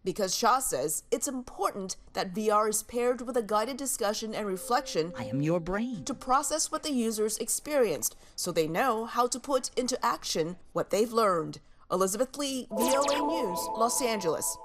Because Shah says it's important that VR is paired with a guided discussion and reflection. I am your brain. To process what the users experienced so they know how to put into action what they've learned. Elizabeth Lee, VOA News, Los Angeles.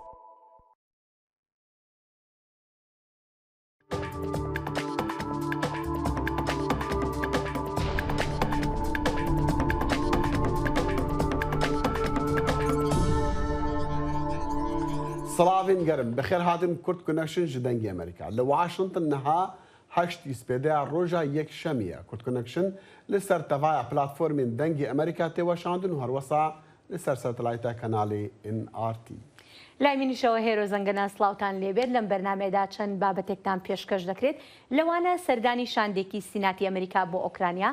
صلاوين قرم بخير هاتن كورت كونكشن جدنجي امريكا لواشنطن نها هشتي سبيدا روجا يك شمية كورت كونكشن لسر تفايا بلاتفورمين دنجي امريكا تواشاندن وهروسا لسر ساتلايتا كانالي ان ار تي لایمینی شەوە هێرۆ زەنگەنە سلااوان لێبێت لەم بەرنامەیەدا چەند بابەتێکتان پێشکەش دەکرێت لەوانە سەردانی شاندێکی سیناتی ئەمریکا بۆ ئۆکرانیا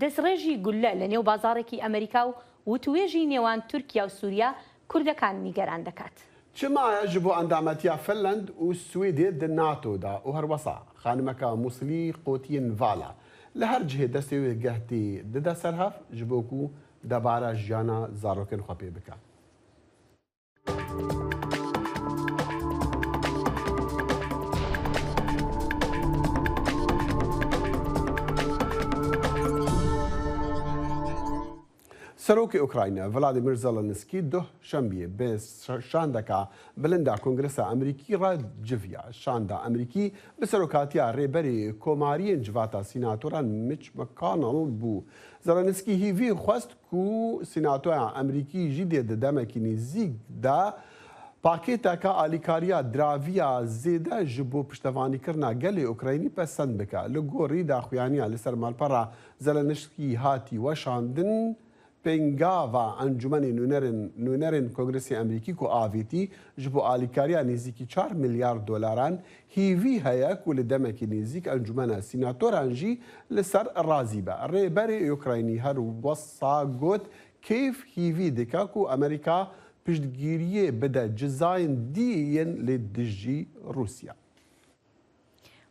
دەستڕێژی گولە لە نێو بازارێکی ئەمریکا و وتوێژی نێوان تورکیا و سووریا کوردەکان نیگەران دەکات. چما يجب أندامتيا فنلند والسويد الناتو دا وهروسا خانمكا موسلي قوتين فالا لهر جهة دستوي جهتي ددا سرهف جبوكو دبارا جانا زاروكن خبي بكا سروك أوكرانيا فلاديمير زيلينسكي ده شنبه بس شاندكا بلندا كونغرسا أمريكي را جفيا شاندا أمريكي بسروكاتيا ريبري كوماريين جواتا سيناتوران ميتش ماكونل بو زيلينسكي هي في خواست كو سيناتور أمريكي جديد دمكي نزيك دا باكيتا كا اليكاريا درافيا زيدا جبو پشتواني كرنا قالي اوكرايني پسند بكا لغوري دا خويانيا لسر مالبرا زيلينسكي هاتي وشاندن بنگاوا انجمن نونرن کنگرسی امریکی کو آویتی جبو آلیکاریا نزیکی 4 میلیارد دلاران هیوی هیا کل دمکی نزیک انجمن سیناتوران جی لسر رازی با ریبری اوکراینی هر وصا گوت کیف هیوی دکا کو امریکا پشتگیری بده جزاین دیین لدجی روسیا.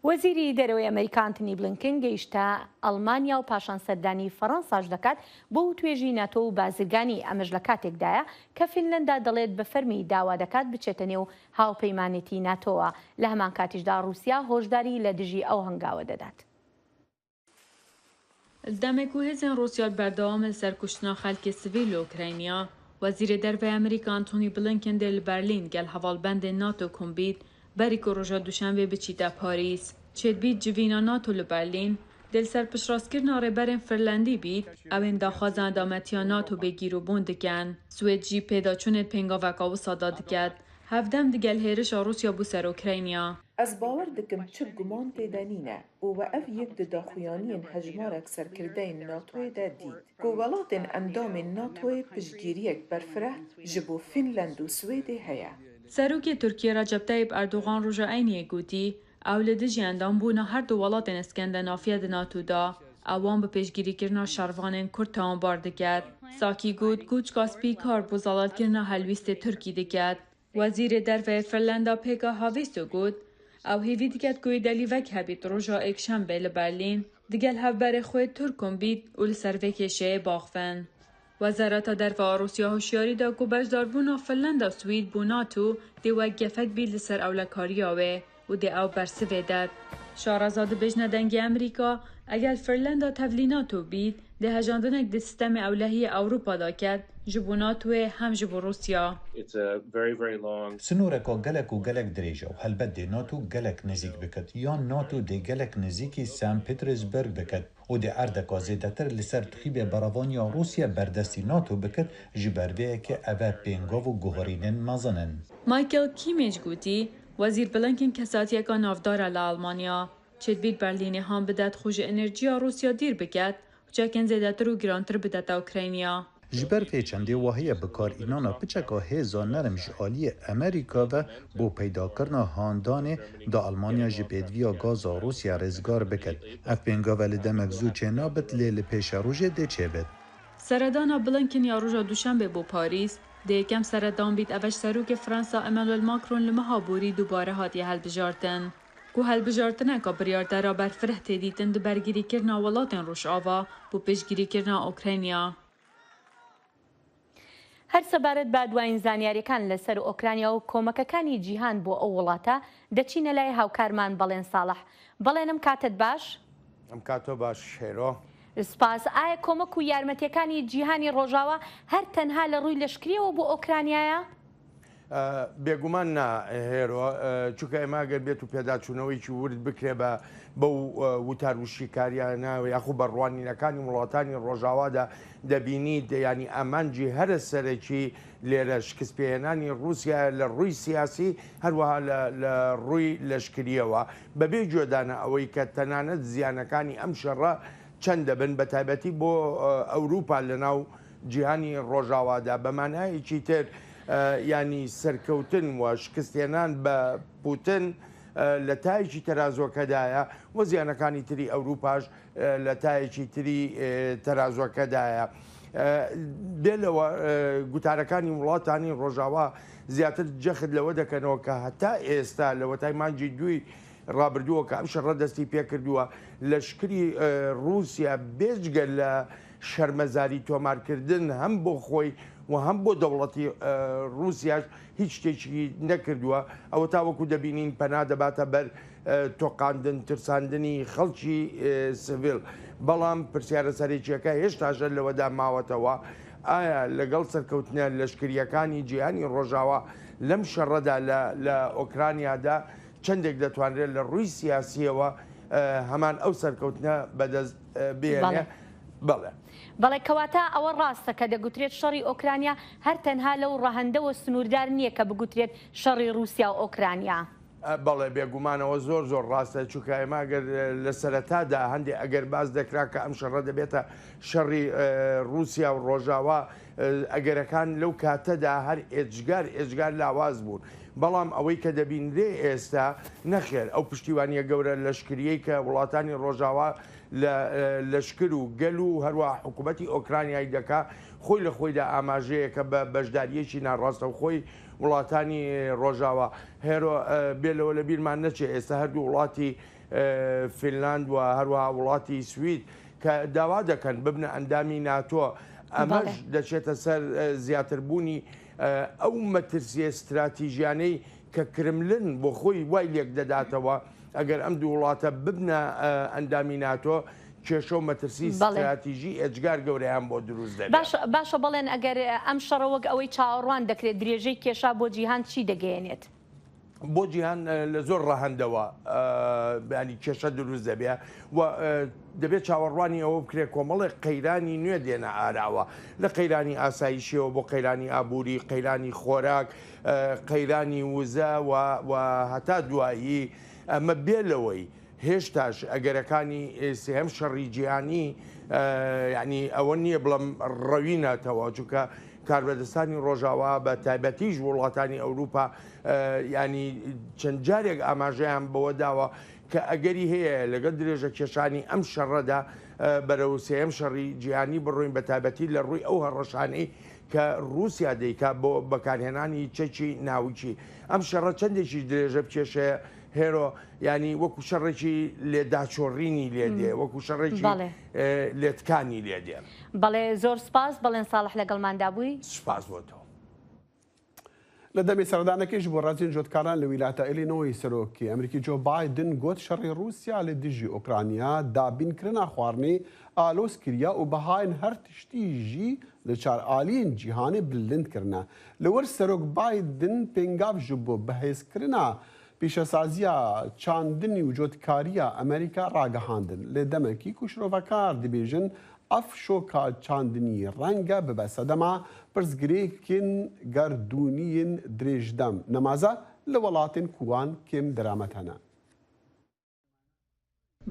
وەزیری دەرەوەی ئەمریکا ئەنتنی بلینکن گەیشتە ئەڵمانیا و پاشان سەردانی فەڕەنساش دەکات بۆ توێژی ناتۆ و بازرگانی ئەمەش لە کاتێکدایە کە فینلەندا دەڵێت بە فەرمی داوا دەکات بچێتە نێو هاوپەیمانێتی ناتۆوە لە هەمان کاتیشدا رووسیا هۆشداری لە دژی ئەو هەنگاوە دەدات. دەمێک و هێزن رووسیا بەردەوام لەسەر کوشتنا خەڵکی سڤیل لە ئوکراینیا وەزیرە دەرەوەی ئەمریکا ئەنتۆنی بلینکن دێ لە بەرلین گەل هەواڵبەندێ ناتۆ کومبیت بەریکۆ ڕۆژە دووشەمبێ بچیتە پاریس چێتبیت جڤینا ناتۆ لە بەرلین دلسەر پشتڕاستکردنا ڕێبەرên فنلەندی بیت ئەوێن داخوازە ئەندامەتییا ناتۆ بێگیربوون دکەن سوێد جی پێداچوونێت پێنگاوەکە وسەدا دکات هەفدەم دگەل هێرشا رووسیا بوو سەر ئۆکراینیا. Ez bawer dikim çi guman têde nîne û we ev yek di daxuyaniyên hejmarek serkirdeyên NATOyê de dît ku welatên endamên NATOyê piştgiriyek berfireh ji bo Fînland û Swêdê heye. Serokê Tirkiye Recep Tayyip Erdogan roja ayniyê gotî ew li dijî endambûna her du welatên Skandinafiya di NATO da ew wan bi pêşgirîkirina şervanên Kurd tawanbar diket. Sakî got kûçka spîkar bû zalatkirina helwîstê Tirkî diket. Wezîrê Derve Finlanda Pekka Haavisto got ew hêvî diket ku êdelî vek hebît roja ekşembe li Berlîn digel hevberê xwe Tirkom bît û li ser vê kêşeyê baxivin. Wezareta Derve Roosya hoşyarî da ku beşdarbûna Finlanda Swîd bû NATO dê wek gefek bît li ser ewlekariya wê û dê ew bersivê det. Şaraza dibêjne dengê Amerîka egel Finlanda tevlî NATO bît dê hejandinek di sistemê ewlehiyê Ewropa da ket ji bo NATOyê hem ji bo Roosya. Sinûreka gelek û gelek dirêj e û helbet dê NATO gelek nêzik biket yan NATO dê gelek nêzîkî St. Petersburg biket û dê erdeka zêdetir li ser tixîbê beravaniya Roosya berdestî NATO bikir ji ber vê yekê ev e pêngav û guherînên mezin in. Michael Kimmage gotî Wezîr Blinken kesatiyeka navdar li Almanya çêtbît Berlînê han bidet xwe ji enerjiya Roosya dîr biket û çekên zêdetir û girantir bidete Ukrayniya. Ji ber pêçendê wahiye bikarînana piçeka hêza nerm ji aliyê Amerîka ve bo peydakirina handanê da Almanya ji pêdiviya gaza Roosya rêzgar biket. Ev pêngave li demek zû çê nabit lê li pêşa rojê dê çêbit. Seredana Blinken ya roja duşembe bo Parîs dê yekem seredan bît ev serokê Fransa Emmanuel Macron li meha borî dubare hatiye helbijartin. Ku helbijartineka biryardera berfireh tê dîtin di bergirîkirina welatên Rojava bû pêşgirîkirina Ukrayniya. هەر سەبارەت بە دوایین زانیاریەکان لەسەر ئۆکرانیا و کۆمەکەکانی جیهان بۆ ئەو وڵاتە دەچینە لای هاوکارمان بەڵێن ساڵح. بەڵێنم کاتت باش؟ ئەم کاتۆ باش شێرۆ. سپاس. ئایا کۆمەک و یارمەتیەکانی جیهانی ڕۆژاوە هەر تەنها لە ڕووی لەشکریەوە بۆ ئۆکرانیایە؟ بێگومان نا هێرۆ چونکە ئێماگەر بێت و پێداچوونەوەیکی ورد بکرێ بە وتار وشیکاریانە یاخو بەڕوانینەکانی وڵاتانی ڕۆژاوادا دەبینیت ینی ئامانجی هەرە سەرەکی لێرە شکستپێهێنانی رووسیا لە ڕووی سیاسی هەروەها لە ڕووی لەشکریەوە بەبێ جۆدانە ئەوەی کە تەنانەت زیانەکانی ئەم شەڕە چەند دەبن بە تایبەتی بۆ ئەوروپا لەناو جیهانی ڕۆژاوادا بەمانایەکی تر ینی سەرکەوتن و شکستێنان بە پوتن لە تایەکی تەرازۆکەدایە و زیانەکانی تری ئەوروپاش لە تایەکی تری تەرازۆکەدایە. بێلەوە گوتارەکانی وڵاتانی ڕۆژاوا زیاتر جەخت لەوە دەکەنەوە کە هەتا ئێستا لە وەتای مانجی دوی ڕابردووە کە ئەم شەڕە دەستی پێکردووە لەشکری رووسیا بێجگە لە شەرمەزاری تۆمارکردن هەم بۆ خۆی و هەم بۆ دەوڵەتی رووسیاش هیچ شتێکی نەکردووە. ئەوە تاوەکو دەبینین پەنا دەباتە بەر تۆقااندن ترساندنی خەڵکی سڤیل. بەڵام پرسیارە سەرێکیەکە هێشتاژە لەوەدا ماوەتەوە ئایا لەگەڵ سەرکەوتنە لەشکریەکانی جیهانی ڕۆژاوا لەم شەڕەدا لە ئۆکرانیادا چەندێک دەتوانرێت لە ڕووی سیاسیەوە هەمان ئەو سەرکەوتنە بەدەست بێنێ؟ بەڵێ کەواتە ئەوە ڕاستە کە دەگوترێت شەڕی ئۆکرانیا هەر تەنها لەو ڕەهەندەوە سنووردار نییە کە بگوترێت شەڕی رووسیا و ئۆکرانیا. بەڵێ بێگومانەوە زۆر ڕاستە چونکە ئێماگەر لە سەرەتادا هەندێک ئەگەر باز دەکرا کە ئەم شەڕە دەبێتە شەڕی رووسیا و ڕۆژاوا ئەگەرەکان لەو کاتەدا هەر ئێجگار لاواز بوون. بەڵام ئەوەی کە دەبینرێ ئێستا نەخێر ئەو پشتیوانیە گەورە لەشکریەی کە وڵاتانی ڕۆژاوا لەشکر و گەل و هەروە حکوومەتی ئۆکرانیایی دەکا خۆی لە خۆیدا ئاماژەیە کە بە بەشداریەکی ناڕاستە و خۆی وڵاتانی ڕۆژاوا هێرۆ بێلەوە لە بیرمان نەچێ ئێستا هەردوو وڵاتی فینلاند و هەروەها وڵاتی سوید کە داوا دەکەن ببنە ئەندامی ناتۆ ئەمەش دەچێتە سەر زیاتربوونی ئەو مەترسیە استراتیژیانەی کە کرملن بۆ خۆی وای لێک دەداتەوە ئەگەر ئەم دوو وڵاتە ببنە ئەندامی ناتۆ کێشە و مەترسی استراتیژی ئەجگار گەورەیان بۆ دروست دەبێت. باشە بەڵێن ئەگەر ئەم شەڕە وەک ئەوەی چاوەڕوان دەکرێت درێژەی کێشا بۆ جیهان چی دەگەیەنێت؟ بۆ جیهان لە زۆر ڕەهەندەوە ینی کێشە دروست دەبێت و دەبێت چاوەڕوانی ئەوە بکرێت کۆمەڵی قەیرانی نوێ دێنە ئاراوە لە قەیرانی ئاسایشیەوە بۆ قەیرانی ئابووری، قەیرانی خۆراک، قەیرانی وزە و هەتا دوایی ئەمە بێلەوەی هێشتاش ئەگەرەکانی سێهەم شەڕی جیهانی ینی ئەوە نییە بڵم ڕەوینەتەوە چونکە کاربەدەستانی ڕۆژاوا بە تایبەتیش وڵاتانی ئەوروپا ینی چەند جارێک ئاماژەیان بەوە داوە کە ئەگەری هەیە لەگەڵ درێژە کێشانی ئەم شەڕەدا بەرەو سێهەم شەڕی جیهانی بڕۆین بە تایبەتی لە ڕووی ئەو هەڕەشانەی کە رووسیا دەیکا بۆ بەکارهێنانی چەکی ناوچی ئەم شەڕە چەندێکی درێژە بکێشەیە هێرۆ ینی وەکو شەڕێکی لێداچۆڕینی لێدێ وەکو شەڕێکی لێتکانی لێدێ. بەڵێ زۆر سپاس بەڵێن ساڵح لەگەڵماندا بووی. سپاس بۆتەوە. لە دەمی سەردانەکەیش بۆ ڕازین جۆتکاران لە ویلاتە ئیلینۆی سەرۆکی ئەمریکی جۆ بایدن گوت شەڕی رووسیا لە دژی ئۆکرانیا دابینکردنا خواردنی ئالۆزکریا و بەهاین هەر تشتیژی لە چارئالین جیهانی بلندکردە. لەوەر سەرۆک بایدن پێنگاو ji بۆ بەهێزکردنا پیشەسازیە چاندنی و جۆتکاریە ئەمریکا ڕاگەهاندن لێ دەمێکی کوشرۆڤەکار دەبێژن ئەف شۆکا چاندنی ڕەنگە ببە سەدەما پرسگرێکین گەردونیین درێژدەم نەمازە لە وڵاتین کووان کێم دەرامەت هەنە.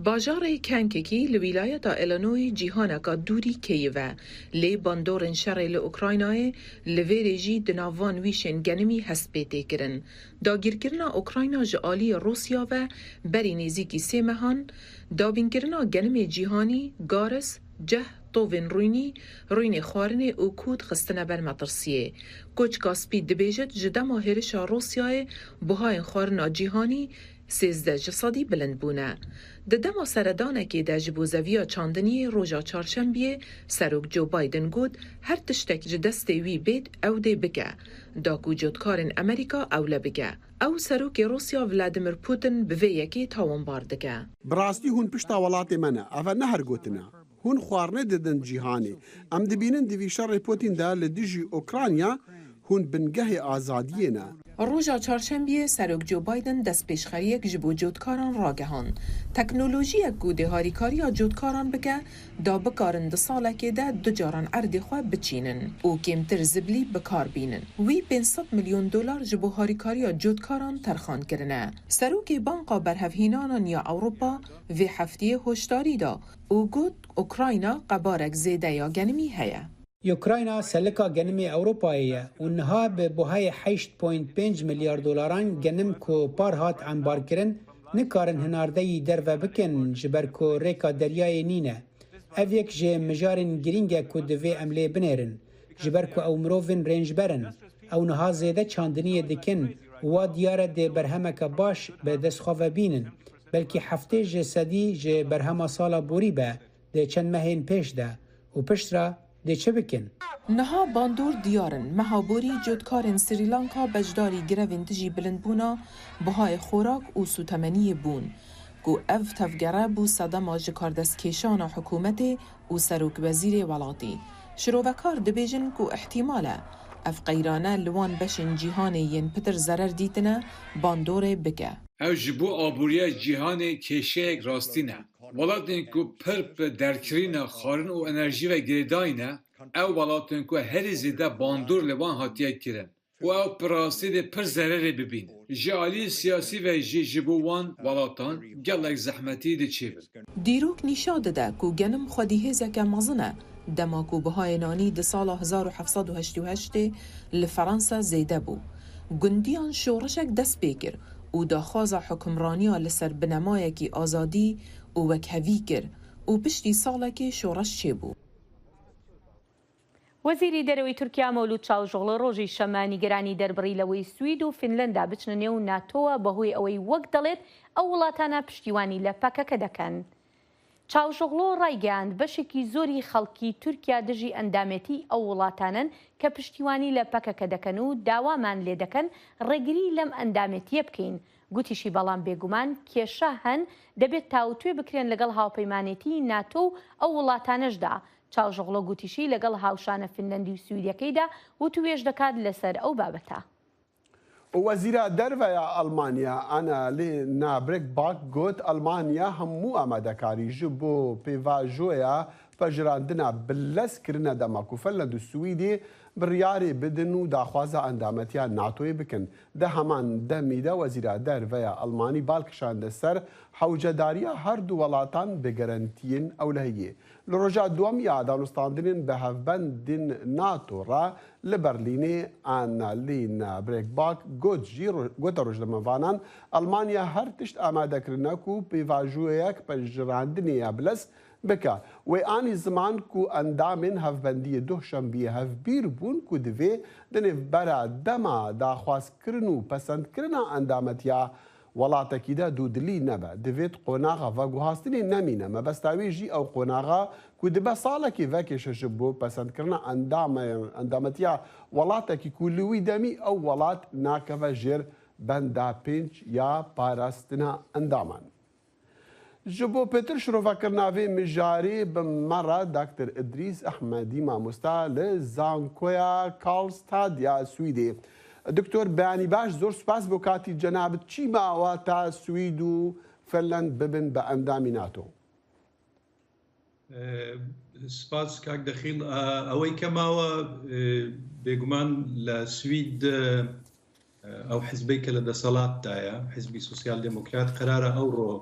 باژارê Kankekî li wîlayeta Illinois cîhaneka dûrî kêyive lê bandorên şerê li Ukraynayê li vêrê jî di nav van wîşên genimî hespêtê kirin. Dagîrkirina Ukrayna ji aliyê Rûsya ve berî nêzîkî sê mehan, dabînkirina genimê cîhanî garis, ceh, طوڤên rûynî rûynê xwarinê û kûd xistine ber metirsiyê. Koçka spî dibêjit ji dema hêrişa Rûsyayê buhayên xwarina cîhanî 13% bilind bûne. Di dema seredanekê de ji bo zeviya çandiniyê roja çarşembiyê Serok Joe Biden got her tiştek ji destê wî bêt ew dê bike. Da ku cotkarên Amerîka ewle bike. Ew Serokê Rûsya Vladimir Putin bi vê yekê tawanbar dike. Bi rastî hûn pişta welatê me ne, ev ne hergotin e. Hûn xwarine didin cîhanê. Em dibînin di vî şerê Putin de li dijî Ukrayna hûn bingehê azadiyê ne. Roja çarşembiyê Serok Joe Biden destpêşxeriyek ji bo cotkaran ragihand. Teknolojiyek ku dê harîkariya cotkaran bike, da bikarin di salekê de du caran erdê xwe biçînin û kêmtir ziblî bikar bînin. Wî $500 milyon ji bo harîkariya cotkaran terxan kirine. Serokê Banka Berhevhînanan ya Ewropa vê hefteyê hoşdarî da û got Ukrayna qebarek zêde ya genimî heye. Ukrayna selika genimê Ewropayê ye û niha bi buhayê 8.5 milyar dolaran genim ku par hat embarkirin nikarin hinardeyî derve bikin ji ber ku rêka deryayê nîne. Ev yek ji mijarên girîng e ku divê em lê binêrin. Ji ber ku ew mirovên rênjberin. Ew niha zêde çandiniyê dikin wa diyare dê berhemeke baş bi destxwe bînin. Belkî heftê ji sedî ji berhema sala borî be dê çend mehên pêş de û piştre dê çi bikin? Niha bandor diyarin mehaborî cotkarên Sri Lanka beşdarî girevên dijî bilindbûna bihayê xorak û sûtemeniyê bûn. Ku ev tevgere bû sedema ji kardestkêşana hikûmetê û serokvezîrê welatî. Şirovekar dibêjin ku ihtimal e ev qeyrane li wan beşên cîhanê yên pitir zerer dîtine bandorê bike. Ew ji bo aboriya cîhanê kêşeyek rastî ne. Welatên ku pir bi derkirîna xwarin û enerjî ve girêdayî ne, ew welatên ku herî zêde bandor li wan hatiye kirin. û ew bi rastî dê pir zererê bibîn. Ji aliyê siyasî ve ji bo wan welatan gelek zehmetî diçêbin. Dîrok nîşa dide ku genim xwedîhêzeke mezin e dema ku bihayê nanî di sala 1788 li Fransa zêde bû. Gundiyan şoreşek dest pê kir û daxwaza hukmraniya li ser binemayekî azadî û wekhevî kir û piştî salekê şoreş çêbû. وەزیری دەرەوەی تورکیا مەولود چاوشۆغڵە ڕۆژی شەمانی گەرانی دەربڕیلەوەی سوید و فینلەندا بچنە نێو ناتۆوە بەهۆی ئەوەی وەک دەڵێت ئەو وڵاتانە پشتیوانی لە پەکەکە دەکەن. چاوشۆغڵۆ ڕایگەاند بەشێکی زۆری خەڵکی تورکیا دژی ئەندامەتی ئەو وڵاتانن کە پشتیوانی لە پەکەکە دەکەن و داوامان لێ دەکەن ڕێگری لەم ئەندامەتیە بکەین. گوتیشی بەڵام بێگومان کێشە هەن دەبێت تاوتوێ بکرێن لەگەڵ هاوپەیمانێتی ناتۆ و ئەو وڵاتانەشدا. چاوشۆغڵۆ گوتیشی لەگەڵ هاوشانە فینلەندی و سویدەکەیدا و توێژ دەکات لەسەر ئەو بابەتە. وەزیرە دەرەوەیە ئەڵمانیا ئەنا لێ نابرێک باک گوت ئەڵمانیا هەموو ئامادەکاری ji بۆ پێواژۆیە پەژراندنە بلەسکردنە دەمەک و فەنلەند و سویدی بڕیارێ بدن و داخوازە ئەندامەتیان ناتۆی بکەن. دە هەمان دەمیدە وەزیرە دەرەوەیە ئەڵمانی بالکشاندە سەر حەوجەداریە هەردوو وڵاتان بگەرنتین ئەو لە هەیە. لە ڕۆژە دووەمیا دانوستاندنین بە هەڤبەندین ناتۆڕە لە بەرلینێ ئانالینە برێکباک گوتە ڕۆژنامەوانان ئەڵمانیا هەر تشت ئامادەکردنەک و پێواژوویەک پەژراندنیە بلەس بکە وێ ئانی زمان و ئەندامین هەڤبەندیە دووشەمبیە هەڤبیر بوون و divê dinêv bera dema daxwazkirin û pesendkirina endametiya welatekî de dûdilî nebe. Divêt qonaxa veguhastinê nemîne mebestawî jî ew qonaxa ku dibe salekî vekêşe ji bo pesendkirina endametiya welatekî ku li wî demî ew welat nakeve jêr benda pênc ya parastina endaman. Ji bo pêtir şirovekirnavê mijarê bi mera Dr. İdrîs Ehmedî mamosta li Zankoya Karlstad ya Swîdê. Doktor beyanî baş zor spas bo katî cenabit çî mawa ta Swîd û Finland bibin bi endamî NATO? سپاس کاک دەخیل ئەوەی کەماوە بێگومان لە سوید ئەو حزبەی کە لە دەسەڵاتدایە حزبی سوسیال دموکرات قرارە ئەوڕۆ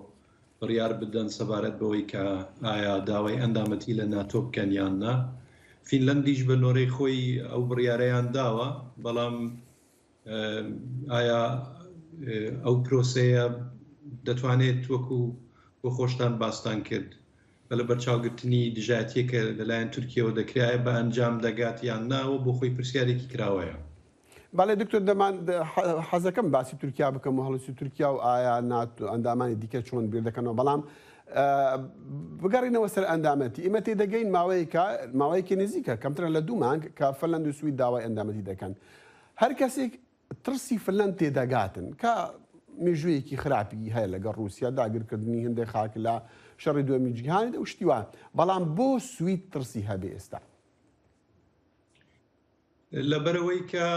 بڕیار بدەن سەبارەت بەوەی کە ئایا داوای ئەندامەتی لە ناتۆ بکەن یان نا. فینلەندیش بە نۆرەی خۆی ئەو بڕیارەیان داوە بەڵام ئایا ئەو پرۆسەیە دەتوانێت وەکو بۆ خۆشتان باستان کرد بە بەرچاوگرتنی دژایەتیەکە لەلایەن تورکیەوە دەکرایە بە ئەنجام دەگات یان ناوە بۆ خۆی پرسیارێکی کراوەیە. باڵێ دکتۆر دەمان حەزەکەم باسی تورکیا بکەم و هەڵوسی تورکیا و ئایا ناتو ئەندامانی دیکە چۆن بیر دەکەنەوە بەڵام بگەڕینەوە سەر ئەندامەتی ئێمە تێدەگەین ماوەیەکی نزیکە کەمترە لە 2 مانگ کە فەرلەند و سوید داوای ئەندامەتی دەکەن هەر کەسێک ترسی فەرلەند تێدەگاتن کە مێژوویەکی خراپی هەیە لەگەڵ رووسیا داگیرکردنی هەندێک خاک لە شەڕی دووەمی جیهانیدا و شتیوە بەڵام بۆ سوید ترسی هەبێ ئێستا لەبەرەوەی کە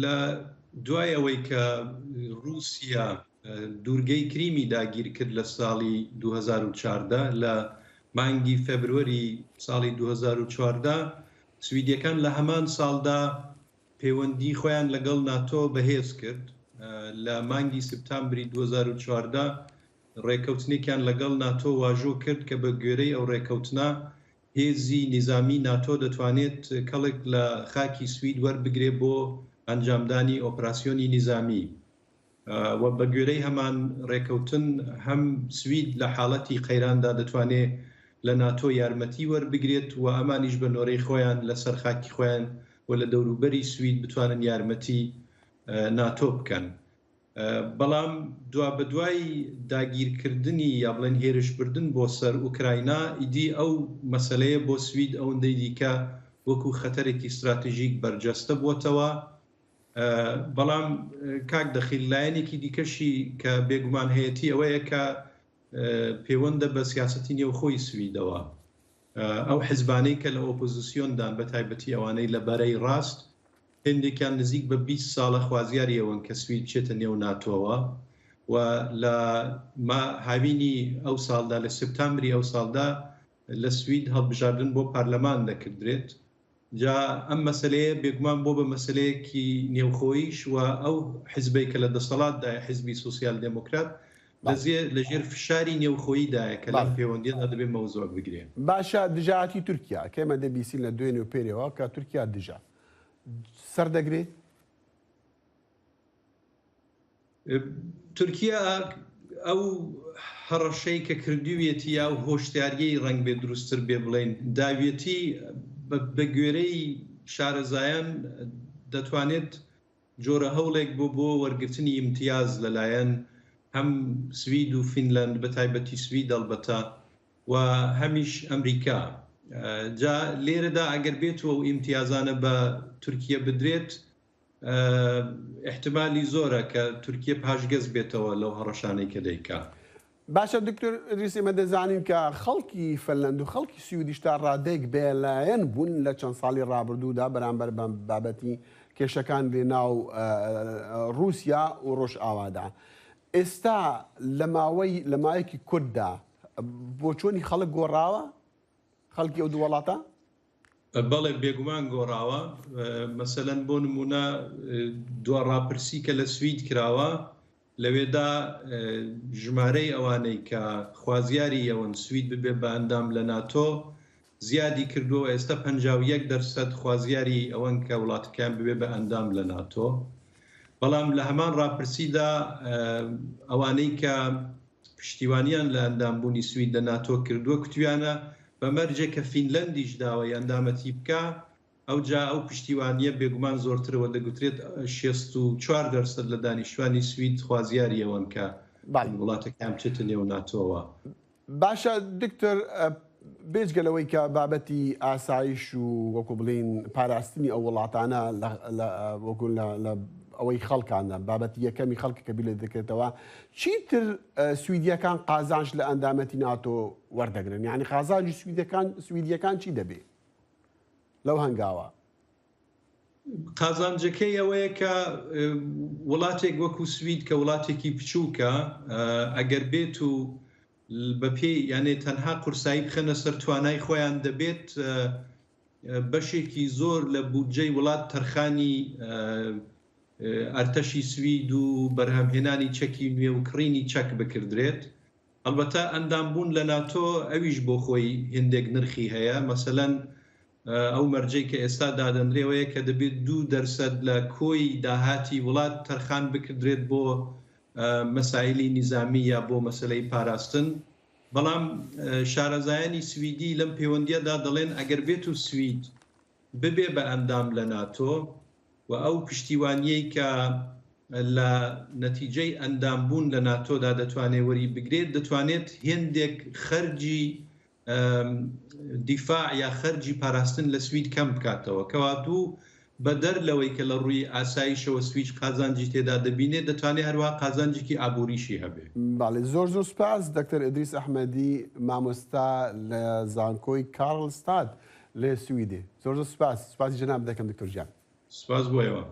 لە دوای ئەوەی کە رووسیا دوورگەی کریمی داگیر کرد لە ساڵی 2014 لە مانگی فێبروەری ساڵی 2014 سویدیەکان لە هەمان ساڵدا پەیوەندی خۆیان لەگەڵ ناتۆ بەهێز کرد لە مانگی سپتامبری 2014 ڕێکەوتنێکیان لەگەڵ ناتۆ واژۆ کرد کە بە گوێرەی ئەو ڕێکەوتنە هێزی نیزامی ناتۆ دەتوانێت کەڵێک لە خاکی سوید وەربگرێ بۆ ئەنجامدانی ئۆپراسیۆنی نیزامی و بە گوێرەی هەمان ڕێکەوتن هەم سوید لە حاڵەتی قەیراندا دەتوانێت لە ناتۆ یارمەتی وەربگرێت و ئەمانیش بە نۆرەی خۆیان لەسەر خاکی خۆیان و لە دەوروبەری سوید بتوانن یارمەتی ناتۆ بکەن. بەڵام دوا بە دوای داگیرکردنی یا بڵێن هێرشبردن بۆ سەر ئوکراینا ئیدی ئەو مەسەلەیە بۆ سوید ئەوەندەی دیکە وەکو خەتەرێکی استراتیژیک بەرجەستە بووەتەوە. بەڵام کاک دەخیل لایەنێکی دیکەشی کە بێگومان هەیەی ئەوەیە کە پەیوەندە بە سیاسەتی نێوخۆی سویدەوە ئەو حیزبانەی کە لە ئۆپۆزیسیۆندان بە تایبەتی ئەوانەی لە بەرەی ڕاست هندێکیان نزیک بە 20 ساڵە خوازیاریەوەن کە سوید چێتە نێو ناتۆوە و لە هاوینی ئەو ساڵدا لە سپتامبری ئەو ساڵدا لە سوید هەڵبژاردن بۆ پارلەمان دەکردرێت جا ئەم مەسلەیە بێگومان بۆ بە مەسلەیەکی نێوخۆیش و ئەو حیزبەی کە لە دەسەڵاتدایە حیزبی سوسیال دموکرات لەژێر فشاری نێوخۆییدایە کە لە پەیوەندیدا دەبێت مەوزوع بگرێن. باشە دژاتی تورکیا کێمە دەبیسین لە دوێنێ و پێرەوە کە تورکیا دژە سەردەگرێت تورکیا ئەو هەڕەشەی کە کردوویەتی یا و هۆشتیاریەی ڕنگ بێ دروستتر بێ بڵێن داوێتی بە گوێرەی شارەزایان دەتوانێت جۆرە هەوڵێک بۆ وەرگرتنی ئیمتیاز لەلایەن هەم سوید و فینلاند بە تایبەتی سوید دەڵبەتە و هەمیش ئەمریکا جا لێرەدا ئەگەر بێتەوە و ئیمتیازانە بە تورکیا بدرێت احتمالی زۆرە کە تورکیا پاشگەز بێتەوە لەو هەڕەشانەی کە دەیکا. باشە دکتۆر ریسی ئێمە دەزانین کە خەڵکی فەرلەند و خەڵکی سویدیش تا ڕادێک بێلایەن بوون لە چەند ساڵی ڕابردوودا بەرامبەر بابەتی کێشەکان لێ ناو رووسیا و ڕۆژ ئاوادا. ئێستا لە ماوەیەکی کورتدا بۆ چۆنی خەڵک گۆڕاوە خەڵکی ئەو دوو وڵاتە؟ بەڵێ بێگومان گۆڕاوە مەسەلەن بۆ نمونە دووەڕاپرسی کە لە سوید کراوە لەوێدا ژمارەی ئەوانەی کە خوازیاری ئەوەن سوید ببێ بە ئەندام لە ناتۆ زیادی کردووە ئێستا 51% خوازیاری ئەوەن کە وڵاتەکان ببێ بە ئەندام لە ناتۆ. بەڵام لە هەمان ڕاپرسیدا ئەوانەی کە پشتیوانیان لە ئەندامبوونی سوید لە ناتۆ کردووە کتویانە بەمەرجێک کە فینلەندیش داوای ئەندامەتی بکە ئەو جا ئەو پشتیوانیە بێگومان زۆرترەوە دەگوترێت 64% لە دانیشتوانی سوید خوازیاریەوەن کە وڵاتەکان بچێتە نێو ناتۆوە. باشە دکتۆر بێجگەلەوەی کە بابەتی ئاسایش و وەکو بڵین پاراستنی ئەو وڵاتانە وەکو لە ئەوەی خەڵکانە بابەتی یەکەمی خەڵکی کە بیلێ دەکرێتەوە چیتر سویدیەکان قازانج لە ئەندامەتی ناتۆ وەردەگرن یعنی قازانجی سویدیەکان چی دەبێ لەو هەنگاوە؟ قازانجەکەی ئەوەیە کە وڵاتێک وەکو سوید کە وڵاتێکی بچووکە ئەگەر بێت و بەپێ یانێ تەنها قورسایی بخەنە سەر توانای خۆیان دەبێت بەشێکی زۆر لە بودجەی وڵات تەرخانی ئەرتەشی سوید و بەرهەمهێنانی چەکی نوێ و کڕینی چەک بکردرێت. ئەلبەتە ئەندامبوون لە ناتۆ ئەویش بۆ خۆی هێندێک نرخی هەیە مەسەلەن ئەو مەرجەی کە ئێستا دادەنرێەوەیە کە دەبێت 2% لە کۆی داهاتی وڵات تەرخان بکردرێت بۆ مەسائلی نیزامی یا بۆ مەسلەی پاراستن بەڵام شارەزایانی سویدی لەم پەیوەندیەدا دەڵێن ئەگەر بێت و سوید ببێ بە ئەندام لە ناتۆ و ئەو پشتیوانیەی کە لە نەتیجەی ئەندامبوون لە ناتۆدا دەتوانێت وەری بگرێت دەتوانێت هێندێک خەرجی دیفاع یا خەرجی پاراستن لە سوید کەم بکاتەوە کەواتوو بەدەر لەوەی کە لە ڕووی ئاسایشەوە سویچ قازانجی تێدا دەبینێت دەتوانێت هەروە قازانجێکی ئابووریشی هەبێت. باڵێ زۆر سپاس دکتەر ئیدریس ئەحمەدی مامۆستا لە زانکۆی کارلستاد لە سویدێ زۆر سپاسی جەناب دەکەم دکتۆر گیان. سپاس بۆیەوە.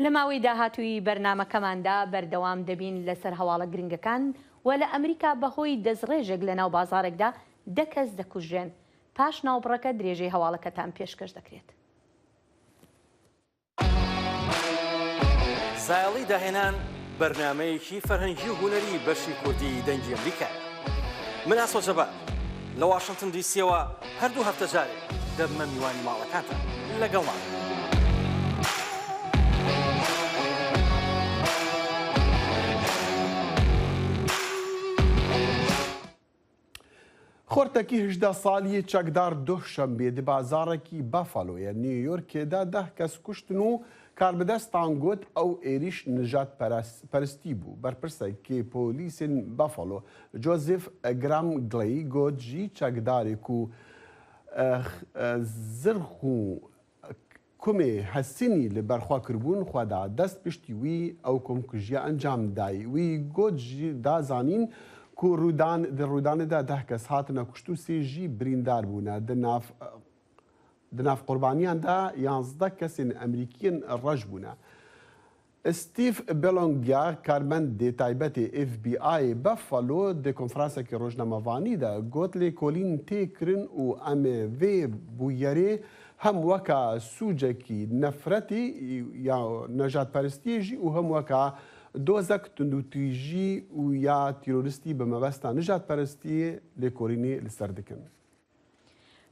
لە ماوەی داهاتووی بەرنامەکەماندا بەردەوام دەبین لەسەر هەواڵە گرنگەکان و لە ئەمریکا بەهۆی دەستڕێژێک لە ناو بازارێکدا 10 کەس دەکوژێن پاش ناوبڕەکە درێژەی هەواڵەکەتان پێشکەش دەکرێت. زایڵی داهێنان بەرنامەیەکی فەرهەنگی و هونەری بەشی کوردی دەنگی ئەمریکا. من ئاسۆ جەبار لە واشنگتن دیسیەوە هەردوو هەفتە جارێک دەبمە میوانی ماڵەکانتان لەگەڵمان. خۆرتەکی 18 ساڵی چەکدار دووشەمبێ دی بازارێکی بەفەلۆیە نیویۆرکێدا 10 کەس کوشتن و کاربدەستان گوت ئەو عێریش نژات پەرستی بوو بەرپرسێکی پۆلیسین بەفەلۆ جۆزف گرام گڵی گۆتجی چەکدارێک و زرخ و کومێ هەسینی لە بەرخواکردبوون خوادا دەست پشتی وی ئەو کۆمکوژیە ئەنجام دای وی گۆتجی دازانین کو ڕوودانەدا 10 کەس هاتنە کوشت و سێژی بریندار بوونە دناف قوربانیاندا 11 کەسین ئەمریکیین ڕەش بوونە. ستیف بێلۆنگیا کارمەندێ تایبەتێ FBI بەفەلۆ دێ کۆنفرانسێکی ڕۆژنامەوانیدا گوت لێ کۆلین تێکردن و ئەمێ vê بوویەرێ هەم وەکە سووجێکی نەفرەتی یا نەژادپەرستیێژی و هەم وەکە دۆزەک تونندوتیژی و یا تیرۆریستی بە مەبەستا نژادپەرستی لێکۆڵینێ لەسەر دەکەن.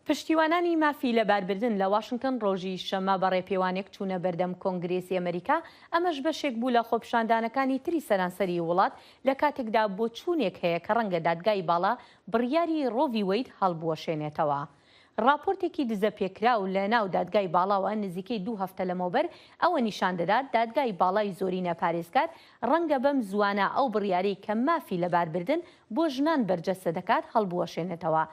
پشتیوانانی مافی لەباربردن لە واشنگتن ڕۆژی شەمە بەڕێپێوانێک چوونە بەردەم کۆنگرێسی ئەمریکا ئەمەش بەشێک بوو لە خۆپشاندانەکانی تری سەرانسەری وڵات لە کاتێکدا بۆ چوونێک هەیە کە ڕەنگە دادگای باڵا بڕیاری ڕۆڤی وەید هەڵبوەشێنێتەوە. راپۆرتێکی دزە پێکراو لە ناو دادگای باڵاوە نزیکەی 2 هەفتە لەمەوبەر ئەوە نیشان دەدات دادگای باڵای زۆرینە پارێزگار ڕەنگە بەم زوانە ئەو بڕیاری کە مافی لەباربردن بۆ ژنان بەرجەستە دەکات هەڵبوەشێنێتەوە.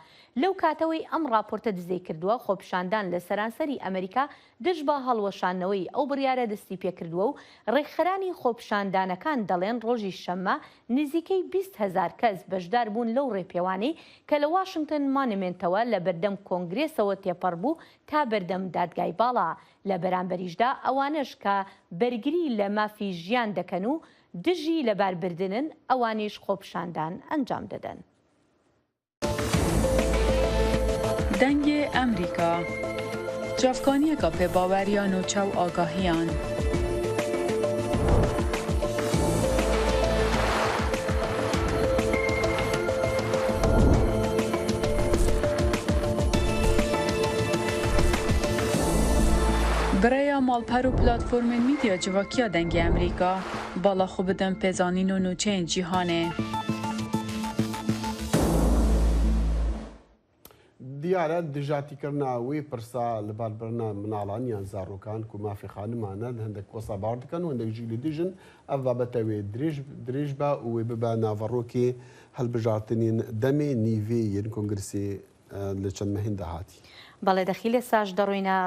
لەو کاتەوەی ئەم راپۆرتە دزەی کردووە خۆپشاندان لە سەرانسەری ئەمریکا دژ بە هەڵوەشانەوەی ئەو بڕیارە دەستی پێکردووە و ڕێکخەرانی خۆپشاندانەکان دەڵێن ڕۆژی شەممە نزیکەی 20,000 کەس بەشدار بوون لەو ڕێپێوانەی کە لە واشنگتن مانمێنتەوە لە بەردەم کۆنگرێسەوە تێپەڕ بوو تا بەردەم دادگای باڵا. لە بەرامبەریشدا ئەوانش کە بەرگری لە مافی ژیان دەکەن و دژی لەباربردنن ئەوانیش خۆپشاندان ئەنجام دەدەن. دەنگێ ئەمریکا جافکانیەکە پێباوەریان و چاو ئاگاهیان. برای مالپەر و پلاتفۆرمên میدیا civakîya dengê Amerîka bala xwe bidin pêzanîn û nûçeyên cîhanê. دیارە دژاتیکردنا wê pirsa li barberna minalaniyan zarokان ku mafê xanimane hindek wesa bar dikin û hindek jî li dijin ev babeta wê dirêj be û wê bibe naverokê helbijartinên demê nîvê yên kongresê li çend mehên dahatî. بەڵێ دەخی لە ساش دەڕۆینە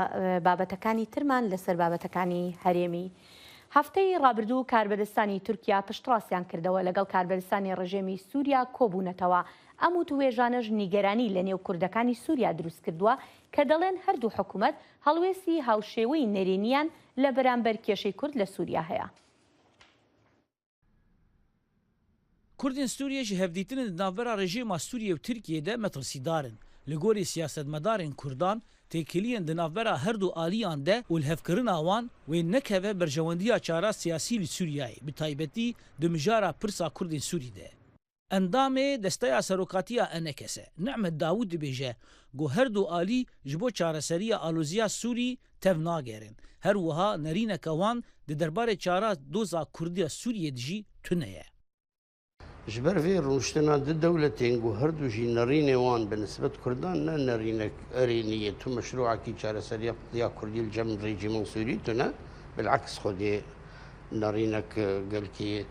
بابەتەکانی ترمان لەسەر بابەتەکانی هەرێمی. هەفتەی ڕابردوو کاربەدەستانی تورکیا پشتڕاستیان کردەوە لەگەڵ کاربەدەستانی ڕژێمی سووریا کۆبوونەتەوە. ئەم وتوێژانەش نیگەرانی لە نێو کوردەکانی سووریا دروست کردووە کە دەڵێن هەردوو حکوومەت هەڵوێستی هاوشێوەی نەرێنیان لە بەرامبەر کێشەی کورد لە سووریا هەیە. کوردên Sûriyê ji hevdîtinên di navbera rejîma Sûriye û Tirkiyeyê de metilsîdarin. Li gorî siyasetmedarên Kurdan têkiliyên di navbera herdu aliyan de û lihevkirina wan wê nekeve berjewendiya çara siyasî li Sûriyayê bi taybetî di mijara pirsa Kurdên Sûrî de. Endamê desteya serokatiya Enekes e. Nehmed Davûd dibêje got herdu alî ji bo çareseriya alûziya Sûrî tev nagerin. Her wiha nerîneka wan di derbarê çara doza Kurdiya Sûriyê de jî tune ye. جبر في روشتنا ضد دولتين وهردو جي نرين وان بالنسبة كردان نا نرينك أرينية مشروع كي شار سريع يا كردي الجم ريجي منصوري تنا بالعكس خدي نرينك قال كي